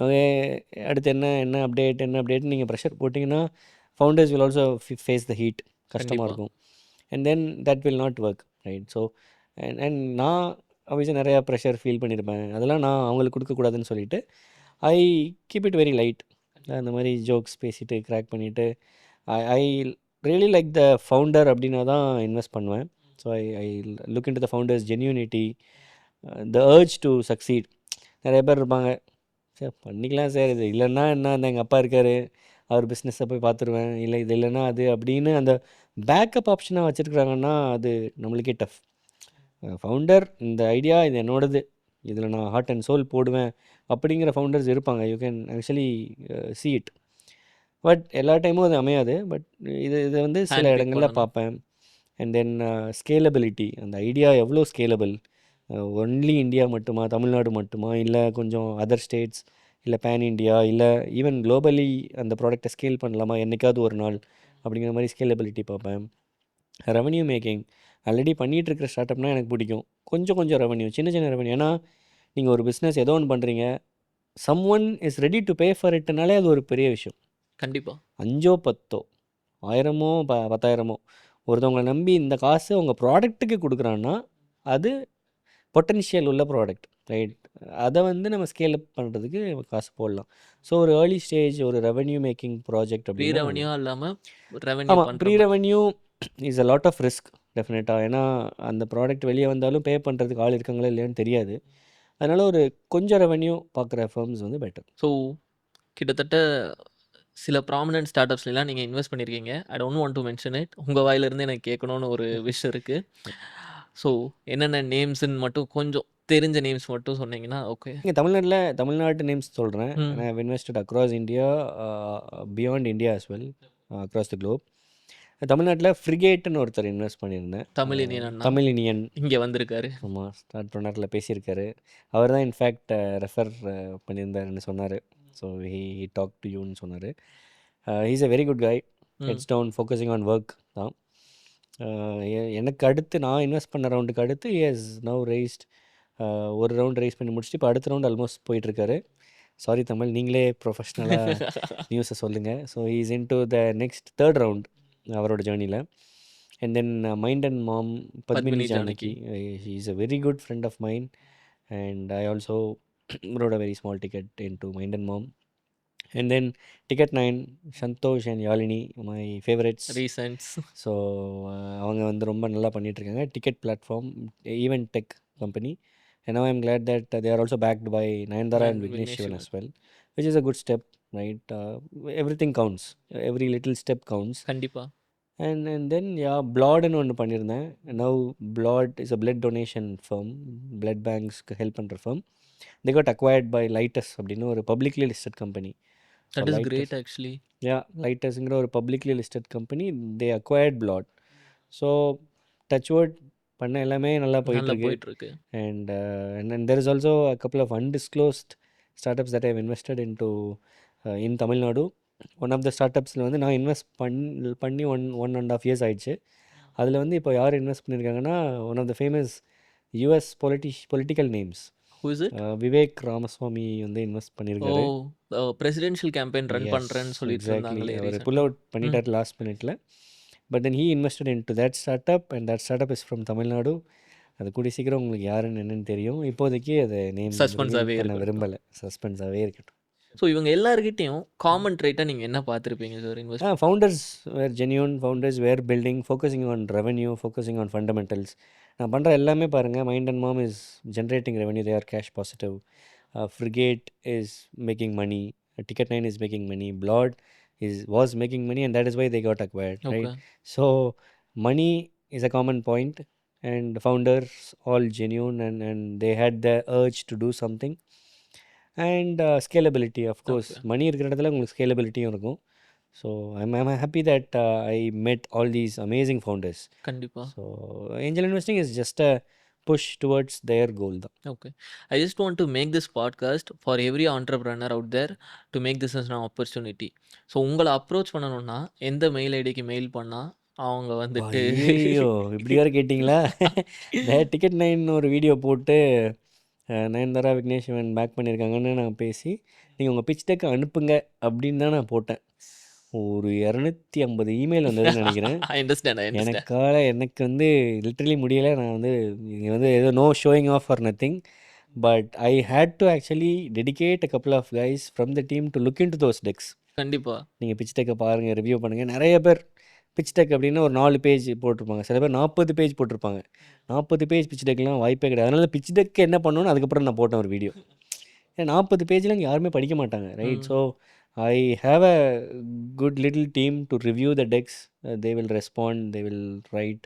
ஓகே அடுத்து என்ன அப்டேட் நீங்கள் ப்ரெஷர் போட்டிங்கன்னா founders will also face the heat, கஷ்டமாக கண்டிப்பா இருக்கும். And then that will not work, right? So and நான் obviously நிறையா ப்ரெஷர் ஃபீல் பண்ணியிருப்பேன். அதெல்லாம் நான் அவங்களுக்கு கொடுக்கக்கூடாதுன்னு சொல்லிட்டு I keep it very light. அந்த மாதிரி ஜோக்ஸ் பேசிட்டு கிராக் பண்ணிவிட்டு I really like the founder அப்படின்னா தான் இன்வெஸ்ட் பண்ணுவேன். So I look in to the founders genuinity, the urge to succeed. நிறைய பேர் இருப்பாங்க, சார் பண்ணிக்கலாம் சார், இது இல்லைன்னா என்ன, அந்த எங்கள் அப்பா இருக்கார், அவர் பிஸ்னஸை போய் பார்த்துருவேன், இல்லை இது இல்லைன்னா அது அப்படின்னு அந்த பேக்கப் ஆப்ஷனாக வச்சுருக்குறாங்கன்னா அது நம்மளுக்கே டஃப். ஃபவுண்டர் இந்த ஐடியா இது என்னோடது, இதில் நான் ஹார்ட் அண்ட் சோல் போடுவேன் அப்படிங்கிற ஃபவுண்டர்ஸ் இருப்பாங்க. You can actually see it. But எல்லா டைமும் அது அமையாது. பட் இது வந்து சில ஹேண்ட் பிக் இடங்களில் பண்ணணும். பார்ப்பேன். அண்ட் தென் ஸ்கேலபிலிட்டி, அந்த ஐடியா எவ்வளோ ஸ்கேலபிள், ஒன்லி இந்தியா மட்டுமா, தமிழ்நாடு மட்டுமா, இல்லை கொஞ்சம் அதர் ஸ்டேட்ஸ், இல்லை பேன் இண்டியா, இல்லை ஈவன் குளோபலி அந்த ப்ராடக்டை ஸ்கேல் பண்ணலாமா என்னைக்காவது ஒரு நாள் அப்படிங்கிற மாதிரி ஸ்கேலபிலிட்டி பார்ப்பேன். ரெவன்யூ மேக்கிங், ஆல்ரெடி பண்ணிகிட்ருக்கிற ஸ்டார்ட் அப்னால் எனக்கு பிடிக்கும். கொஞ்சம் ரெவன்யூ, சின்ன ரெவன்யூ. ஏன்னா நீங்கள் ஒரு பிஸ்னஸ் ஏதோ ஒன்று பண்ணுறீங்க, someone is ready to pay for இட்னாலே அது ஒரு பெரிய விஷயம். கண்டிப்பாக 5 10 1000 10,000 ஒருத்தவங்களை நம்பி இந்த காசு உங்கள் ப்ராடக்ட்டுக்கு கொடுக்குறான்னா அது பொட்டன்ஷியல் உள்ள ப்ராடக்ட், ரைட்? அதை வந்து நம்ம ஸ்கேல் அப் பண்ணுறதுக்கு காசு போடலாம். ஸோ ஒரு ஏர்லி ஸ்டேஜ் ஒரு ரெவன்யூ மேக்கிங் ப்ராஜெக்ட் ப்ரீ அப்படின்னா ரெவன்யூ இல்லாமல் ரெவன்யூ ஆமாம், பண்ணுற ப்ரீ மாதிரி. Revenue is a lot of risk டெஃபினட்டாக. ஏன்னா அந்த ப்ராடக்ட் வெளியே வந்தாலும் பே பண்ணுறதுக்கு ஆள் இருக்காங்களா இல்லையான்னு தெரியாது. அதனால் ஒரு கொஞ்சம் ரெவன்யூ பார்க்குற ஃபர்ம்ஸ் வந்து பெட்டர். ஸோ கிட்டத்தட்ட சில ப்ராமினன்ட் ஸ்டார்ட் அப்ஸ்லாம் நீங்கள் இன்வெஸ்ட் பண்ணியிருக்கீங்க. I don't want to mention it. உங்கள் வாயிலிருந்து எனக்கு கேட்கணும்னு ஒரு விஷ் இருக்குது. ஸோ என்னென்ன நேம்ஸ்ன்னு மட்டும் கொஞ்சம் தெரிஞ்ச நேம்ஸ் மட்டும் சொன்னீங்கன்னா ஓகே. இங்கே தமிழ்நாட்டு நேம்ஸ் சொல்கிறேன். I have invested across India, beyond India as well, across the globe. தமிழ்நாட்டில் ஃப்ரிகேட்னு ஒருத்தர் இன்வெஸ்ட் பண்ணியிருந்தேன். தமிழினியன் அண்ணா தமிழ் இனியன் இங்கே வந்திருக்காரு. ஆமாம், ஸ்டார்ட் பண்ணாரில் பேசியிருக்காரு. அவர் தான் இன்ஃபேக்ட் ரெஃபர் பண்ணியிருந்தாருன்னு சொன்னார். ஸோ ஹி டாக் டு யூன்னு சொன்னார். He's a very good guy, heads down, focusing on work தான். எனக்கு அடுத்து நான் இன்வெஸ்ட் பண்ண ரவுண்டுக்கு அடுத்து ஹஸ் நவ் ரைஸ்ட் ஒரு ரவுண்ட் ரைஸ் பண்ணி முடிச்சுட்டு இப்போ அடுத்த ரவுண்ட் ஆல்மோஸ்ட் போயிட்டுருக்காரு. சாரி தமிழ், நீங்களே ப்ரொஃபஷ்னலாக நியூஸை சொல்லுங்கள். So he's in to the next third round அவரோட ஜேர்னியில். And then mind and mom, Padmini Janaki. He is a very good friend of mind and I also wrote a very small ticket into Mind and Mom. And then Ticket 9, Santosh and Yalini, my favorites. Recents. So அவங்க வந்து ரொம்ப நல்லா பண்ணிகிட்ருக்காங்க. Ticket platform, event tech company. And now I'm glad that they are also backed by Nayanthara and Vignesh Shivan as well, which is a good step, right? Everything counts. Every little step counts. கண்டிப்பாக. And then பிளாட்னு ஒன்று பண்ணியிருந்தேன். Now Blat is a blood donation firm, blood பேங்க்ஸ்க்கு help பண்ணுற firm. they got acquired by Lightus அப்படின்னு ஒரு publicly listed company. That is great actually. லைட்டஸ்ங்கிற ஒரு publicly listed company, they acquired Blat. So touchwood பண்ண எல்லாமே நல்லா போயிட்டுருக்கு. And there is also a couple of undisclosed startups that I have invested in Tamil Nadu. One of the ஸ்டார்ட் அப்ஸில் வந்து நான் இன்வெஸ்ட் பண்ணி 1.5 years ஆயிடுச்சு. அதில் வந்து இப்போ யார் இன்வெஸ்ட் பண்ணியிருக்காங்கன்னா one of the famous US political names, Vivek Ramaswamy வந்து இன்வெஸ்ட் பண்ணியிருக்காரு. பிரசிடென்ஷியல் கேம்பெயின் ரன் பண்ணுறேன்னு சொல்லிட்டு இருந்தாங்களே, அவர் புல் அவுட் பண்ணிட்டார் லாஸ்ட் மினிட்ல. But then he invested into that startup and that startup is from Tamil Nadu. அது கூடிய சீக்கிரம் உங்களுக்கு யாருன்னு என்னென்னு தெரியும். இப்போதைக்கு அதை நேம் சஸ்பென்ஸாகவே பண்ண விரும்பலை, சஸ்பென்ஸாகவே இருக்கட்டும். ஸோ இவங்க எல்லாருக்கிட்டையும் காமன் ட்ரைட்டாக நீங்கள் என்ன பார்த்துருப்பீங்க sir? Invest founders were genuine, founders were building, focusing on revenue, focusing on fundamentals. நான் பண்ணுற எல்லாமே பாருங்கள், Mind and Mom is generating revenue, they are cash positive. Frigate is making money, Ticket 9 is making money, Blood was making money, and that is why they got acquired, right? So money is a common point, and founders all genuine, and they had the urge to do something. And scalability, of course. Money இருக்கிற இடத்துல உங்களுக்கு ஸ்கேலபிலிட்டியும் இருக்கும். So I'm happy that I met all these amazing founders. கண்டிப்பா. So angel investing is just a push towards their goal தான். Okay. I just want to make this podcast for every entrepreneur out there to make this as an opportunity. So உங்களை approach பண்ணணும்னா எந்த mail ஐடிக்கு mail பண்ணால் அவங்க வந்துட்டு ஐயோ இப்படி வேறு கேட்டிங்களா? இந்த டிக்கெட் நைன் ஒரு வீடியோ போட்டு நயன்தாரா விக்னேஷ் சிவன் பேக் பண்ணியிருக்காங்கன்னு நான் பேசி நீங்கள் உங்கள் பிச் டெக் அனுப்புங்க அப்படின்னு தான் நான் போட்டேன். ஒரு 250 இமெயில் வந்ததுன்னு நினைக்கிறேன். I understand. எனக்கு வந்து லிட்ரலி முடியலை. நான் வந்து இங்கே வந்து ஏதோ no showing off or nothing, but I had to actually dedicate a couple of guys from the team to look in to those decks. கண்டிப்பா. நீங்கள் பிச் டெக்கை பாருங்கள், ரிவ்யூ பண்ணுங்கள். நிறைய பேர் பிச் டெக் அப்படின்னு ஒரு 4 பேஜ் போட்டிருப்பாங்க, சில பேர் 40 பேஜ் போட்டிருப்பாங்க. 40 பேஜ் பிச் டெக்லாம் வாய்ப்பே கிடையாது. அதனால் பிச் டெக் என்ன பண்ணணும்னு அதுக்கப்புறம் நான் போட்டேன் ஒரு வீடியோ. ஏன்னா 40 பேஜில் இங்கே யாருமே படிக்க மாட்டாங்க, right? So I have a good little team to review the decks. They will respond, they will write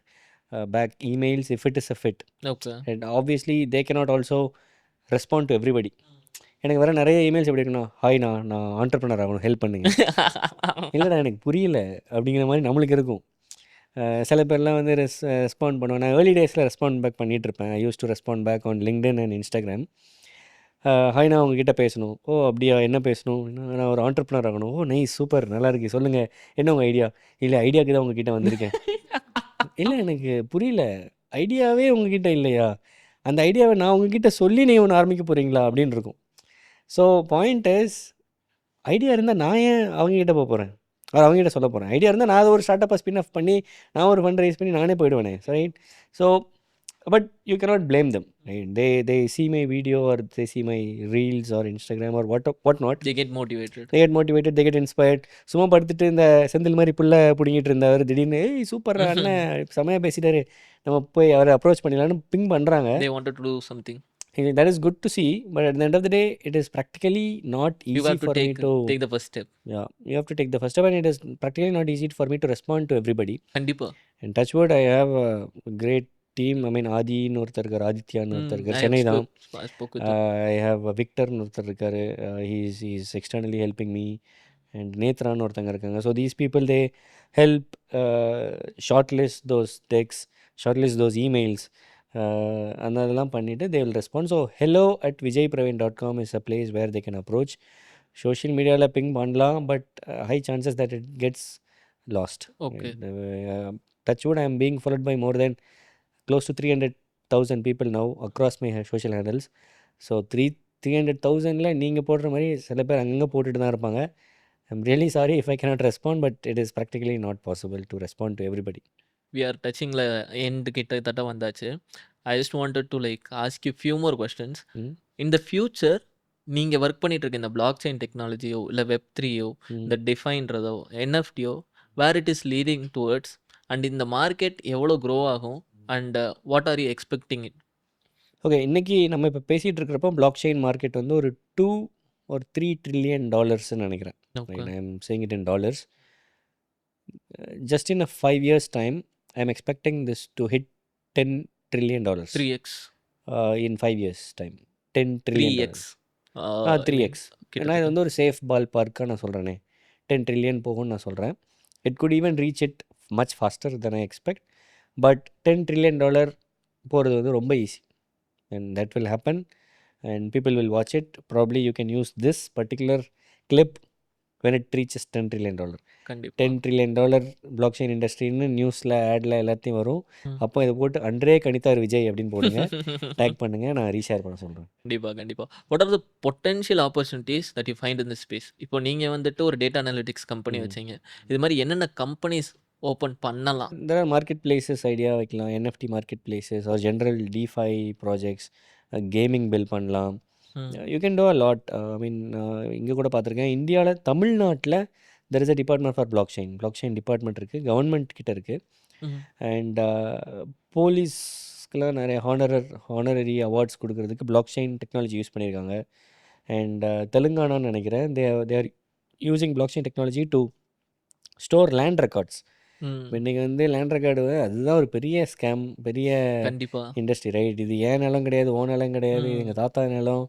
back emails if it is a fit. Okay. And obviously they cannot also respond to everybody. எனக்கு வர நிறைய emails எப்படி இருக்குன்னா, hi நான் entrepreneur ஆகணும், help பண்ணுங்க. இல்லைடா எனக்கு புரியல அப்படிங்கிற மாதிரி நம்மளுக்கு இருக்கும். சில பேர்லாம் வந்து ரெஸ்பாண்ட் பண்ணுவேன். நான் ஏர்லி டேஸில் ரெஸ்பாண்ட் பேக் பண்ணிகிட்டு இருப்பேன். I use to respond back on LinkedIn and Instagram. Hi நான் உங்ககிட்ட பேசணும். ஓ அப்படியா, என்ன பேசணும்? நான் ஒரு ஆண்டர்ப்ரனர் ஆகணும். ஓ நைஸ், சூப்பர், நல்லா இருக்கு, சொல்லுங்கள் என்ன உங்கள் ஐடியா? இல்லை ஐடியாவுக்கு தான் உங்ககிட்ட வந்திருக்கேன். இல்லை எனக்கு புரியல, ஐடியாவே உங்ககிட்ட இல்லையா? அந்த ஐடியாவை நான் உங்ககிட்ட சொல்லி நீங்கள் ஒன்று ஆரம்பிக்க போகிறீங்களா அப்படின்னு இருக்கும். ஸோ பாயிண்ட் இஸ், ஐடியா இருந்தால் நான் ஏன் அவங்ககிட்ட போக போகிறேன், அவங்ககிட்ட சொல்ல போகிறேன்? ஐடியா இருந்தால் நான் அதை ஒரு ஸ்டார்ட் அப் ஸ்பின் ஆஃப் பண்ணி நான் ஒரு ஃபண்ட் ரைஸ் பண்ணி நானே போயிடுவேனே, right? So but you cannot blame them, right? They see my video or they see my reels or Instagram or what not. They get motivated, they get inspired. சும்மா படுத்துட்டு இந்த செந்தில் மாதிரி புள்ள பிடிங்கிட்டு இருந்தவர் திடீர்னு ஏய் சூப்பர் அண்ணன் செமையாக பேசிட்டாரு, நம்ம போய் அவரை அப்ரோச் பண்ணிடலான்னு பிங் பண்ணுறாங்க. they wanted to do something. That is good to see, but at the end of the day it is practically not easy You have to for me to take the first step. Yeah, you have to take the first step, and it is practically not easy for me to respond to everybody. கண்டிப்பா. And touch wood, I have a great team. I mean ஆதின்னு ஒருத்தர் இருக்கார், ஆதித்யான்னு ஒருத்தர் இருக்கார், சென்னை தான். I have விக்டர்னு ஒருத்தர் இருக்கார், he's externally helping me. And நேத்ரான்னு ஒருத்தங்க இருக்காங்க. So these people they help shortlist those decks, shortlist those emails, அந்த அதெல்லாம் பண்ணிவிட்டு they will respond. So hello@vijaypraveen.com is a place where they can approach. Social மீடியாவில் ping பண்ணலாம், but high chances that it gets lost. Okay. Touch wood, I am being followed by more than close to 300,000 people now across my social handles. So 300,000ல நீங்கள் போடுற மாதிரி சில பேர் அங்கங்கே போட்டுட்டு தான் இருப்பாங்க. I'm really sorry if I cannot respond, but it is practically not possible to respond to everybody. We are touching end கிட்டத்தட்ட வந்தாச்சு. I just wanted to ask you few more questions. In the future நீங்கள் work பண்ணிட்டு இருக்க இந்த blockchain டெக்னாலஜியோ இல்லை Web3யோ இந்த டிஃபைன்றதோ NFTயோ where it is leading towards, and இந்த மார்க்கெட் எவ்வளோ க்ரோ ஆகும், and what are you expecting it? Okay, இன்றைக்கி நம்ம இப்போ பேசிகிட்டு இருக்கிறப்போ பிளாக் செயின் மார்க்கெட் வந்து ஒரு 2 or 3 trillion dollarsன்னு நினைக்கிறேன். I am saying it in dollars. Just in a 5 years time I am expecting this to hit $10 trillion. 3x in 5 years time. 10 trillion. 3x. ஏன்னா இது வந்து ஒரு சேஃப் பால் பார்க்காக நான் சொல்கிறேனே, 10 trillion போகும்னு நான் சொல்கிறேன். It could even reach it much faster than I expect. But $10 trillion போகிறது வந்து ரொம்ப easy, and that will happen and people will watch it. Probably you can use this particular clip when it reaches $10 trillion. $10 trillion blockchain இண்டஸ்ட்ரின்னு நியூஸில் ஆடில் எல்லாத்தையும் வரும். அப்போ இதை போட்டு அன்றே கணித்தார் விஜய் அப்படின்னு போடுங்க, டேக் பண்ணுங்கள், நான் ரீஷேர் பண்ண சொல்கிறேன். கண்டிப்பாக. What are the potential opportunities that you find in the space? இப்போ நீங்கள் வந்துட்டு ஒரு டேட்டா அனாலிட்டிக்ஸ் கம்பெனி வச்சிங்க, இது மாதிரி என்னென்ன கம்பெனிஸ் ஓப்பன் பண்ணலாம்? there are market places idea வைக்கலாம், NFT market places or general DeFi projects, gaming build பண்ணலாம். You can do a lot. I mean இங்கே கூட பார்த்துருக்கேன், இந்தியாவில் தமிழ்நாட்டில் there is a department for blockchain department இருக்குது, government கிட்ட இருக்குது. அண்ட் போலீஸ்க்கெலாம் நிறைய ஹானரரி அவார்ட்ஸ் கொடுக்கறதுக்கு பிளாக் செயின் டெக்னாலஜி யூஸ் பண்ணியிருக்காங்க. அண்ட் தெலுங்கானான்னு நினைக்கிறேன், they are using blockchain technology to store land records. இன்றைக்கி வந்து லேண்ட் ரெக்கார்டு அதுதான் ஒரு பெரிய ஸ்கேம், பெரிய இண்டஸ்ட்ரி, ரைட்? இது ஏன் நிலம் கிடையாது, ஓ நிலம் கிடையாது, எங்கள் தாத்தா நிலம்.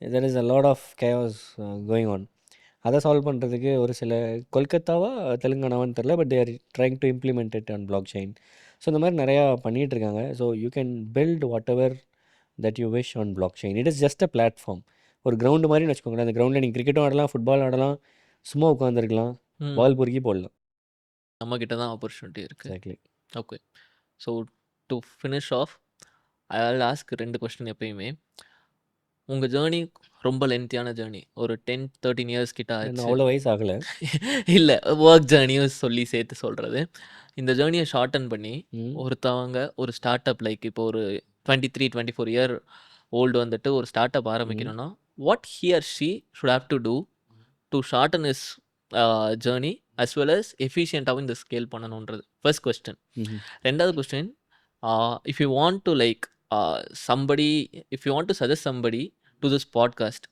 there is a lot of chaos going on. அதை சால்வ் பண்ணுறதுக்கு ஒரு சில கொல்கத்தாவா தெலுங்கானாவான்னு தெரில, but they're trying to implement it on blockchain. So இந்த மாதிரி நிறையா பண்ணிகிட்டு இருக்காங்க. So you can build whatever that you wish on blockchain. It is just a platform. ஒரு கிரவுண்டு மாதிரின்னு வச்சுக்கோங்களேன். அந்த கிரவுண்டில் நீங்கள் கிரிக்கெட்டும் ஆடலாம், ஃபுட்பால் ஆடலாம், சும்மா உட்காந்துருக்கலாம், ம். பால் பொறுக்கி போடலாம். நம்மக்கிட்ட தான் ஆப்பர்ச்சுனிட்டி இருக்குது. Exactly. Okay. So to finish off, I will ask 2 question எப்பயுமே. உங்கள் ஜேர்னி ரொம்ப லென்த்தியான ஜேர்னி, ஒரு 10-13 இயர்ஸ் கிட்ட இன்னும் ஆச்சு. அவ்வளோ வயசு ஆகலை. இல்லை, ஒர்க் ஜேர்னியும் சொல்லி சேர்த்து சொல்கிறது. இந்த ஜேர்னியை ஷார்டன் பண்ணி ம் ஒருத்தவங்க ஒரு ஸ்டார்ட் அப், லைக் இப்போ ஒரு 23-24 இயர் ஓல்டு வந்துட்டு ஒரு ஸ்டார்ட் அப் ம் ஆரம்பிக்கணும்னா what he or she should have to do to shorten his journey as well as எஃபிஷியண்ட்டாகவும் இந்த ஸ்கேல் பண்ணணுன்றது ஃபர்ஸ்ட் கொஸ்டின். ம்ஹும். ரெண்டாவது question, if you want to like somebody, if you want to suggest somebody to this podcast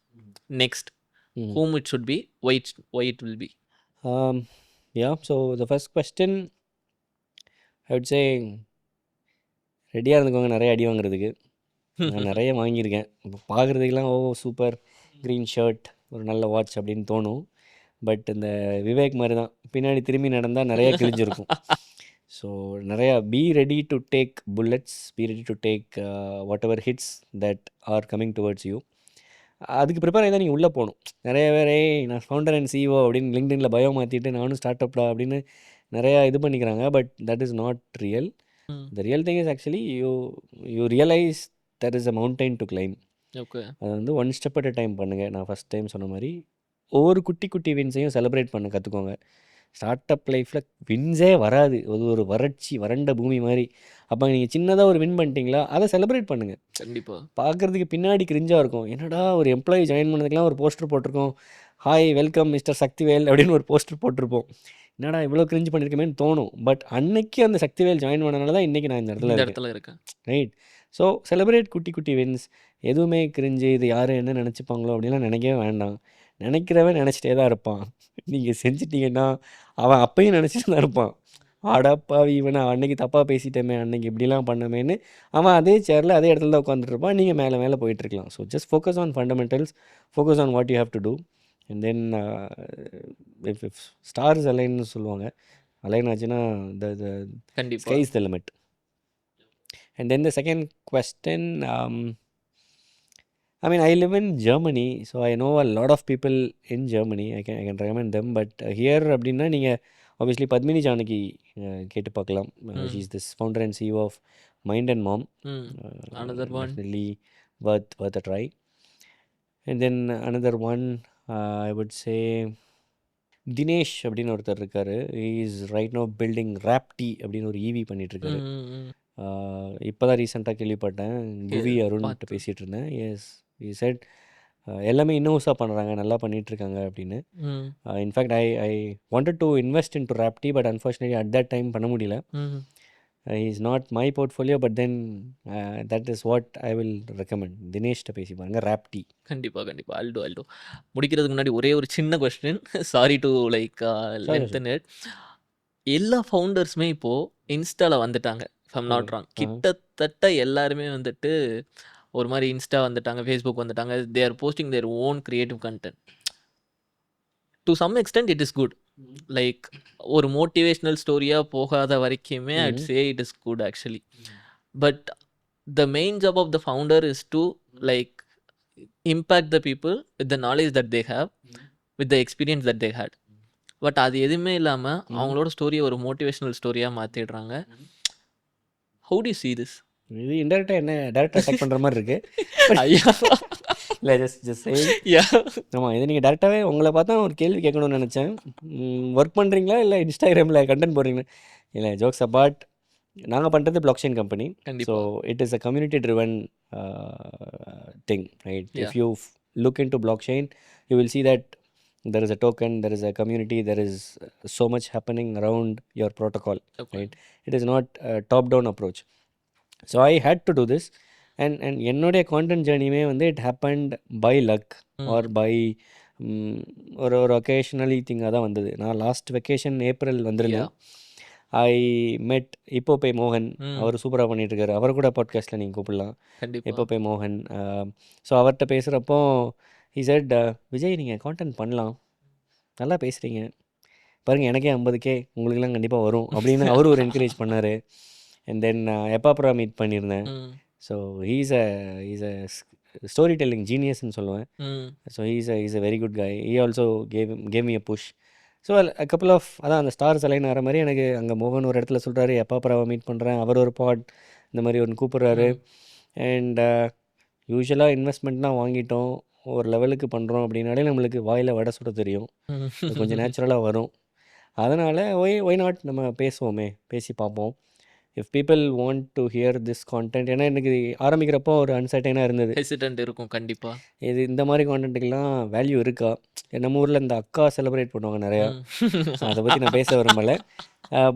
next, ம் whom it should be, why it will be? Yeah, so the first question, I would say ரெடியாக இருந்துக்கோங்க நிறைய அடி வாங்குறதுக்கு. நான் நிறைய வாங்கியிருக்கேன். இப்போ பார்க்குறதுக்கெல்லாம் ஓ சூப்பர் க்ரீன் ஷர்ட், ஒரு நல்ல வாட்ச் அப்படின்னு தோணும். பட் இந்த விவேக் மாதிரி தான் பின்னாடி திரும்பி நடந்தால் நிறைய கிழிஞ்சிருக்கும். ஸோ நிறையா be ready to take bullets, be ready to take what ever hits that are coming towards you. அதுக்கு ப்ரிப்பேர் ஆகி தான் நீங்கள் உள்ளே போகணும். நிறைய பேர் நான் ஃபவுண்டர் அண்ட் சிஇஓ அப்படின்னு லிங்க்டின்ல பயோ மாற்றிட்டு நானும் ஸ்டார்ட் அப்டா அப்படின்னு நிறையா இது பண்ணிக்கிறாங்க. But that is not real. ம். The real thing is actually you realize there is a mountain to climb. Okay. அது வந்து one step at a time பண்ணுங்கள். நான் ஃபஸ்ட் டைம் சொன்ன மாதிரி ஒவ்வொரு குட்டி குட்டி வின்ஸையும் செலிப்ரேட் பண்ண கற்றுக்கோங்க. ஸ்டார்ட் அப் லைஃப்பில் வின்ஸே வராது, அது ஒரு வறட்சி, வறண்ட பூமி மாதிரி. அப்போ நீங்கள் சின்னதாக ஒரு வின் பண்ணிட்டீங்களா, அதை செலிப்ரேட் பண்ணுங்கள். கண்டிப்பாக. பார்க்குறதுக்கு பின்னாடி கிரிஞ்சாக இருக்கும். என்னடா ஒரு எம்ப்ளாயி ஜாயின் பண்ணதுக்கெலாம் ஒரு போஸ்டர் போட்டிருக்கோம், ஹாய் வெல்கம் மிஸ்டர் சக்திவேல் அப்படின்னு ஒரு போஸ்டர் போட்டிருப்போம். என்னடா இவ்வளோ கிரிஞ்சு பண்ணியிருக்கமேன்னு தோணும். பட் அன்னைக்கு அந்த சக்திவேல் ஜாயின் பண்ணனால தான் இன்றைக்கி நான் இந்த இடத்துல இந்த இருக்கேன். இடத்துல இருக்கேன். ரைட். ஸோ செலிப்ரேட் குட்டி குட்டி வின்ஸ். எதுவுமே கிரிஞ்சு இது யார் என்ன நினச்சிப்பாங்களோ அப்படின்லாம் நினைக்கவே வேண்டாம். நினைக்கிறவன் நினச்சிட்டே தான் இருப்பான். நீங்கள் செஞ்சிட்டிங்கன்னா அவன் அப்பையும் நினச்சிட்டு தான் இருப்பான். ஆடாப்பாவி இவனை அன்னைக்கு தப்பாக பேசிட்டோமே, அன்னைக்கு இப்படிலாம் பண்ணமேன்னு அவன் அதே சேரில் அதே இடத்துல தான் உட்காந்துட்டு இருப்பான். நீங்கள் மேலே மேலே போயிட்டுருக்கலாம். So just focus on fundamentals, focus on what you have to do. And then if stars அலைன்னு சொல்லுவாங்க, அலைன் ஆச்சுன்னா த கண்டிப்பாக. Sky is the limit. And then the second question, I mean, I live in Germany, so I know a lot of people in Germany. I can recommend them. But here அப்படின்னா நீங்கள் obviously Padmini Janaki கேட்டு பார்க்கலாம். She is this founder and CEO of Mind and Mom. Another one. Definitely worth a try. And then another one, I would say Dinesh அப்படின்னு ஒருத்தர் இருக்கார். he is right now building Rapti அப்படின்னு ஒரு EV பண்ணிகிட்ருக்காரு. இப்போ தான் ரீசெண்டாக கேள்விப்பட்டேன், புவி அருண்கிட்ட பேசிகிட்டு இருந்தேன். எஸ், he said எல்லாமே இன்னோஸாக பண்ணுறாங்க, நல்லா பண்ணிகிட்ருக்காங்க அப்படின்னு. In fact I wanted to invest in to Rapti, but unfortunately at that time பண்ண முடியல. Is not my portfolio, but then that is what I will recommend. தினேஷ்கிட்ட பேசி பாருங்க, ராப்டி. கண்டிப்பாக அல்டோ முடிக்கிறதுக்கு முன்னாடி ஒரே ஒரு சின்ன question, sorry to like lengthen it. எல்லா ஃபவுண்டர்ஸுமே இப்போது இன்ஸ்டாவில் வந்துட்டாங்க, if I'm not wrong. கிட்டத்தட்ட எல்லாருமே வந்துட்டு ஒரு மாதிரி இன்ஸ்டா வந்துட்டாங்க, ஃபேஸ்புக் வந்துட்டாங்க. They are posting their own creative content. To some extent it is good. Like ஒரு மோட்டிவேஷ்னல் ஸ்டோரியாக போகாத வரைக்குமே I'd say it is good actually. But the main job of the founder is to like impact the people with the knowledge that they have, with the experience that they had. But அது எதுவுமே இல்லாமல் அவங்களோட ஸ்டோரியை ஒரு motivational ஸ்டோரியாக மாற்றிடுறாங்க. How do you see this? இது இன்டெரக்டாக என்ன டேரக்டாக அட்டாக் பண்ணுற மாதிரி இருக்குது. ஐயா, இல்லை ஜஸ்ட் யா, ஆமாம், இது நீங்கள் டேரெக்டாகவே உங்களை பார்த்தா ஒரு கேள்வி கேட்கணும்னு நினச்சேன். ஒர்க் பண்ணுறீங்களா இல்லை இன்ஸ்டாகிராமில் கண்டென்ட் போடுறீங்களா? இல்லை, ஜோக்ஸ் அபார்ட், நாங்கள் பண்ணுறது பிளாக் செயின் கம்பெனி. ஸோ கண்டிப்பா. It is a community driven thing, right? Yeah. If you look into blockchain, you will see that there is a token, there is a community, there is so much happening around your protocol, Okay. right? It is not a top-down approach. So I had to do this, and என்னுடைய content journey வந்து it happened by luck or by ஒரு occasionally திங்காக தான் வந்தது. நான் last vacation April வந்திருந்தேன். ஐ மெட் இப்போபே மோகன். அவர் சூப்பராக பண்ணிகிட்ருக்காரு. அவர் கூட பாட்காஸ்ட்டில் நீங்கள் கூப்பிடலாம், கண்டிப்பா. இப்போபே மோகன். ஸோ அவர்கிட்ட பேசுகிறப்போ he said, விஜய் நீங்கள் கான்டென்ட் பண்ணலாம், நல்லா பேசுகிறீங்க, பாருங்கள் எனக்கே 50K உங்களுக்கெல்லாம் கண்டிப்பாக வரும் அப்படின்னு அவர் ஒரு என்கரேஜ் பண்ணார். அண்ட் தென் எப்பாப்புரா மீட் பண்ணியிருந்தேன். Hmm. So he's a story telling ஜீனியஸ்ன்னு சொல்லுவேன். Hmm. So he's a very good guy. He also gave me a push. So couple of அதான் அந்த ஸ்டார்ஸ் அலைன் ஆகிற மாதிரி எனக்கு அங்கே மோகன் ஒரு இடத்துல சொல்கிறாரு, எப்பாப்புராவை மீட் பண்ணுறேன், அவர் ஒரு பாட் இந்த மாதிரி ஒன்று கூப்பிட்றாரு. ம். அண்ட் யூஸ்வலாக இன்வெஸ்ட்மெண்ட்னா வாங்கிட்டோம் ஒரு லெவலுக்கு பண்ணுறோம் அப்படின்னாலே நம்மளுக்கு வாயில் வடை சுட தெரியும். அது கொஞ்சம் ம். நேச்சுரலாக வரும். அதனால் ஒய் நாட் நம்ம பேசுவோமே, பேசி பார்ப்போம். If people want to hear this content, ஏன்னா எனக்கு ஆரம்பிக்கிறப்போ ஒரு அன்சர்டைனாக இருந்தது, ஹெசிடன்ட் இருக்கும் கண்டிப்பா. இது இந்த மாதிரி கான்டென்ட்டுக்கெல்லாம் வேல்யூ இருக்கா. நம்ம ஊரில் இந்த அக்கா செலிப்ரேட் பண்ணுவாங்க நிறையா, ம். ஸோ அதை பற்றி நான் பேச விரும்பலை.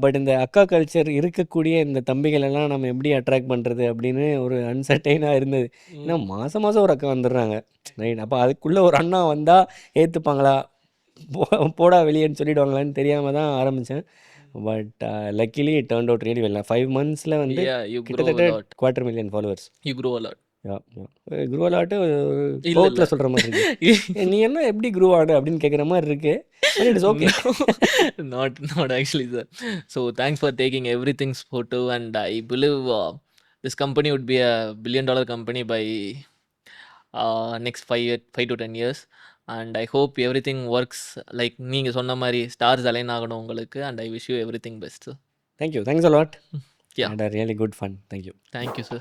பட் இந்த அக்கா கல்ச்சர் இருக்கக்கூடிய இந்த தம்பிகள் எல்லாம் நம்ம எப்படி அட்ராக்ட் பண்ணுறது அப்படின்னு ஒரு அன்சர்டைனாக இருந்தது. ஏன்னா ம். மாதம் மாதம் ஒரு அக்கா வந்துடுறாங்க, ரைட்? அப்போ அதுக்குள்ளே ஒரு அண்ணா வந்தால் ஏற்றுப்பாங்களா, போடா வெளியேன்னு சொல்லிடுவாங்களான்னு தெரியாமல் தான் ஆரம்பித்தேன். But luckily it turned out really well. 5 monthsல வந்து Yeah, you grow a கிட்டத்தட்ட lot. 250,000 followers. You grow a lot. குருவலாட்டு இல்ல, இல்ல. கோவத்தில் சொல்கிற மாதிரி இருக்கு. நீ என்ன எப்படி குரூ ஆடு அப்படின்னு கேட்குற மாதிரி இருக்கு. But it's okay. Not actually, sir. So thanks for taking everything sportive, and I believe this company would be a $1 billion company by next 5 to 10 years. And I hope everything works like நீங்க சொன்ன மாதிரி stars align ஆகணும் உங்களுக்கு, and I wish you everything best, sir. Thank you, thanks a lot. Yeah, and really good fun. Thank you. thank you, sir.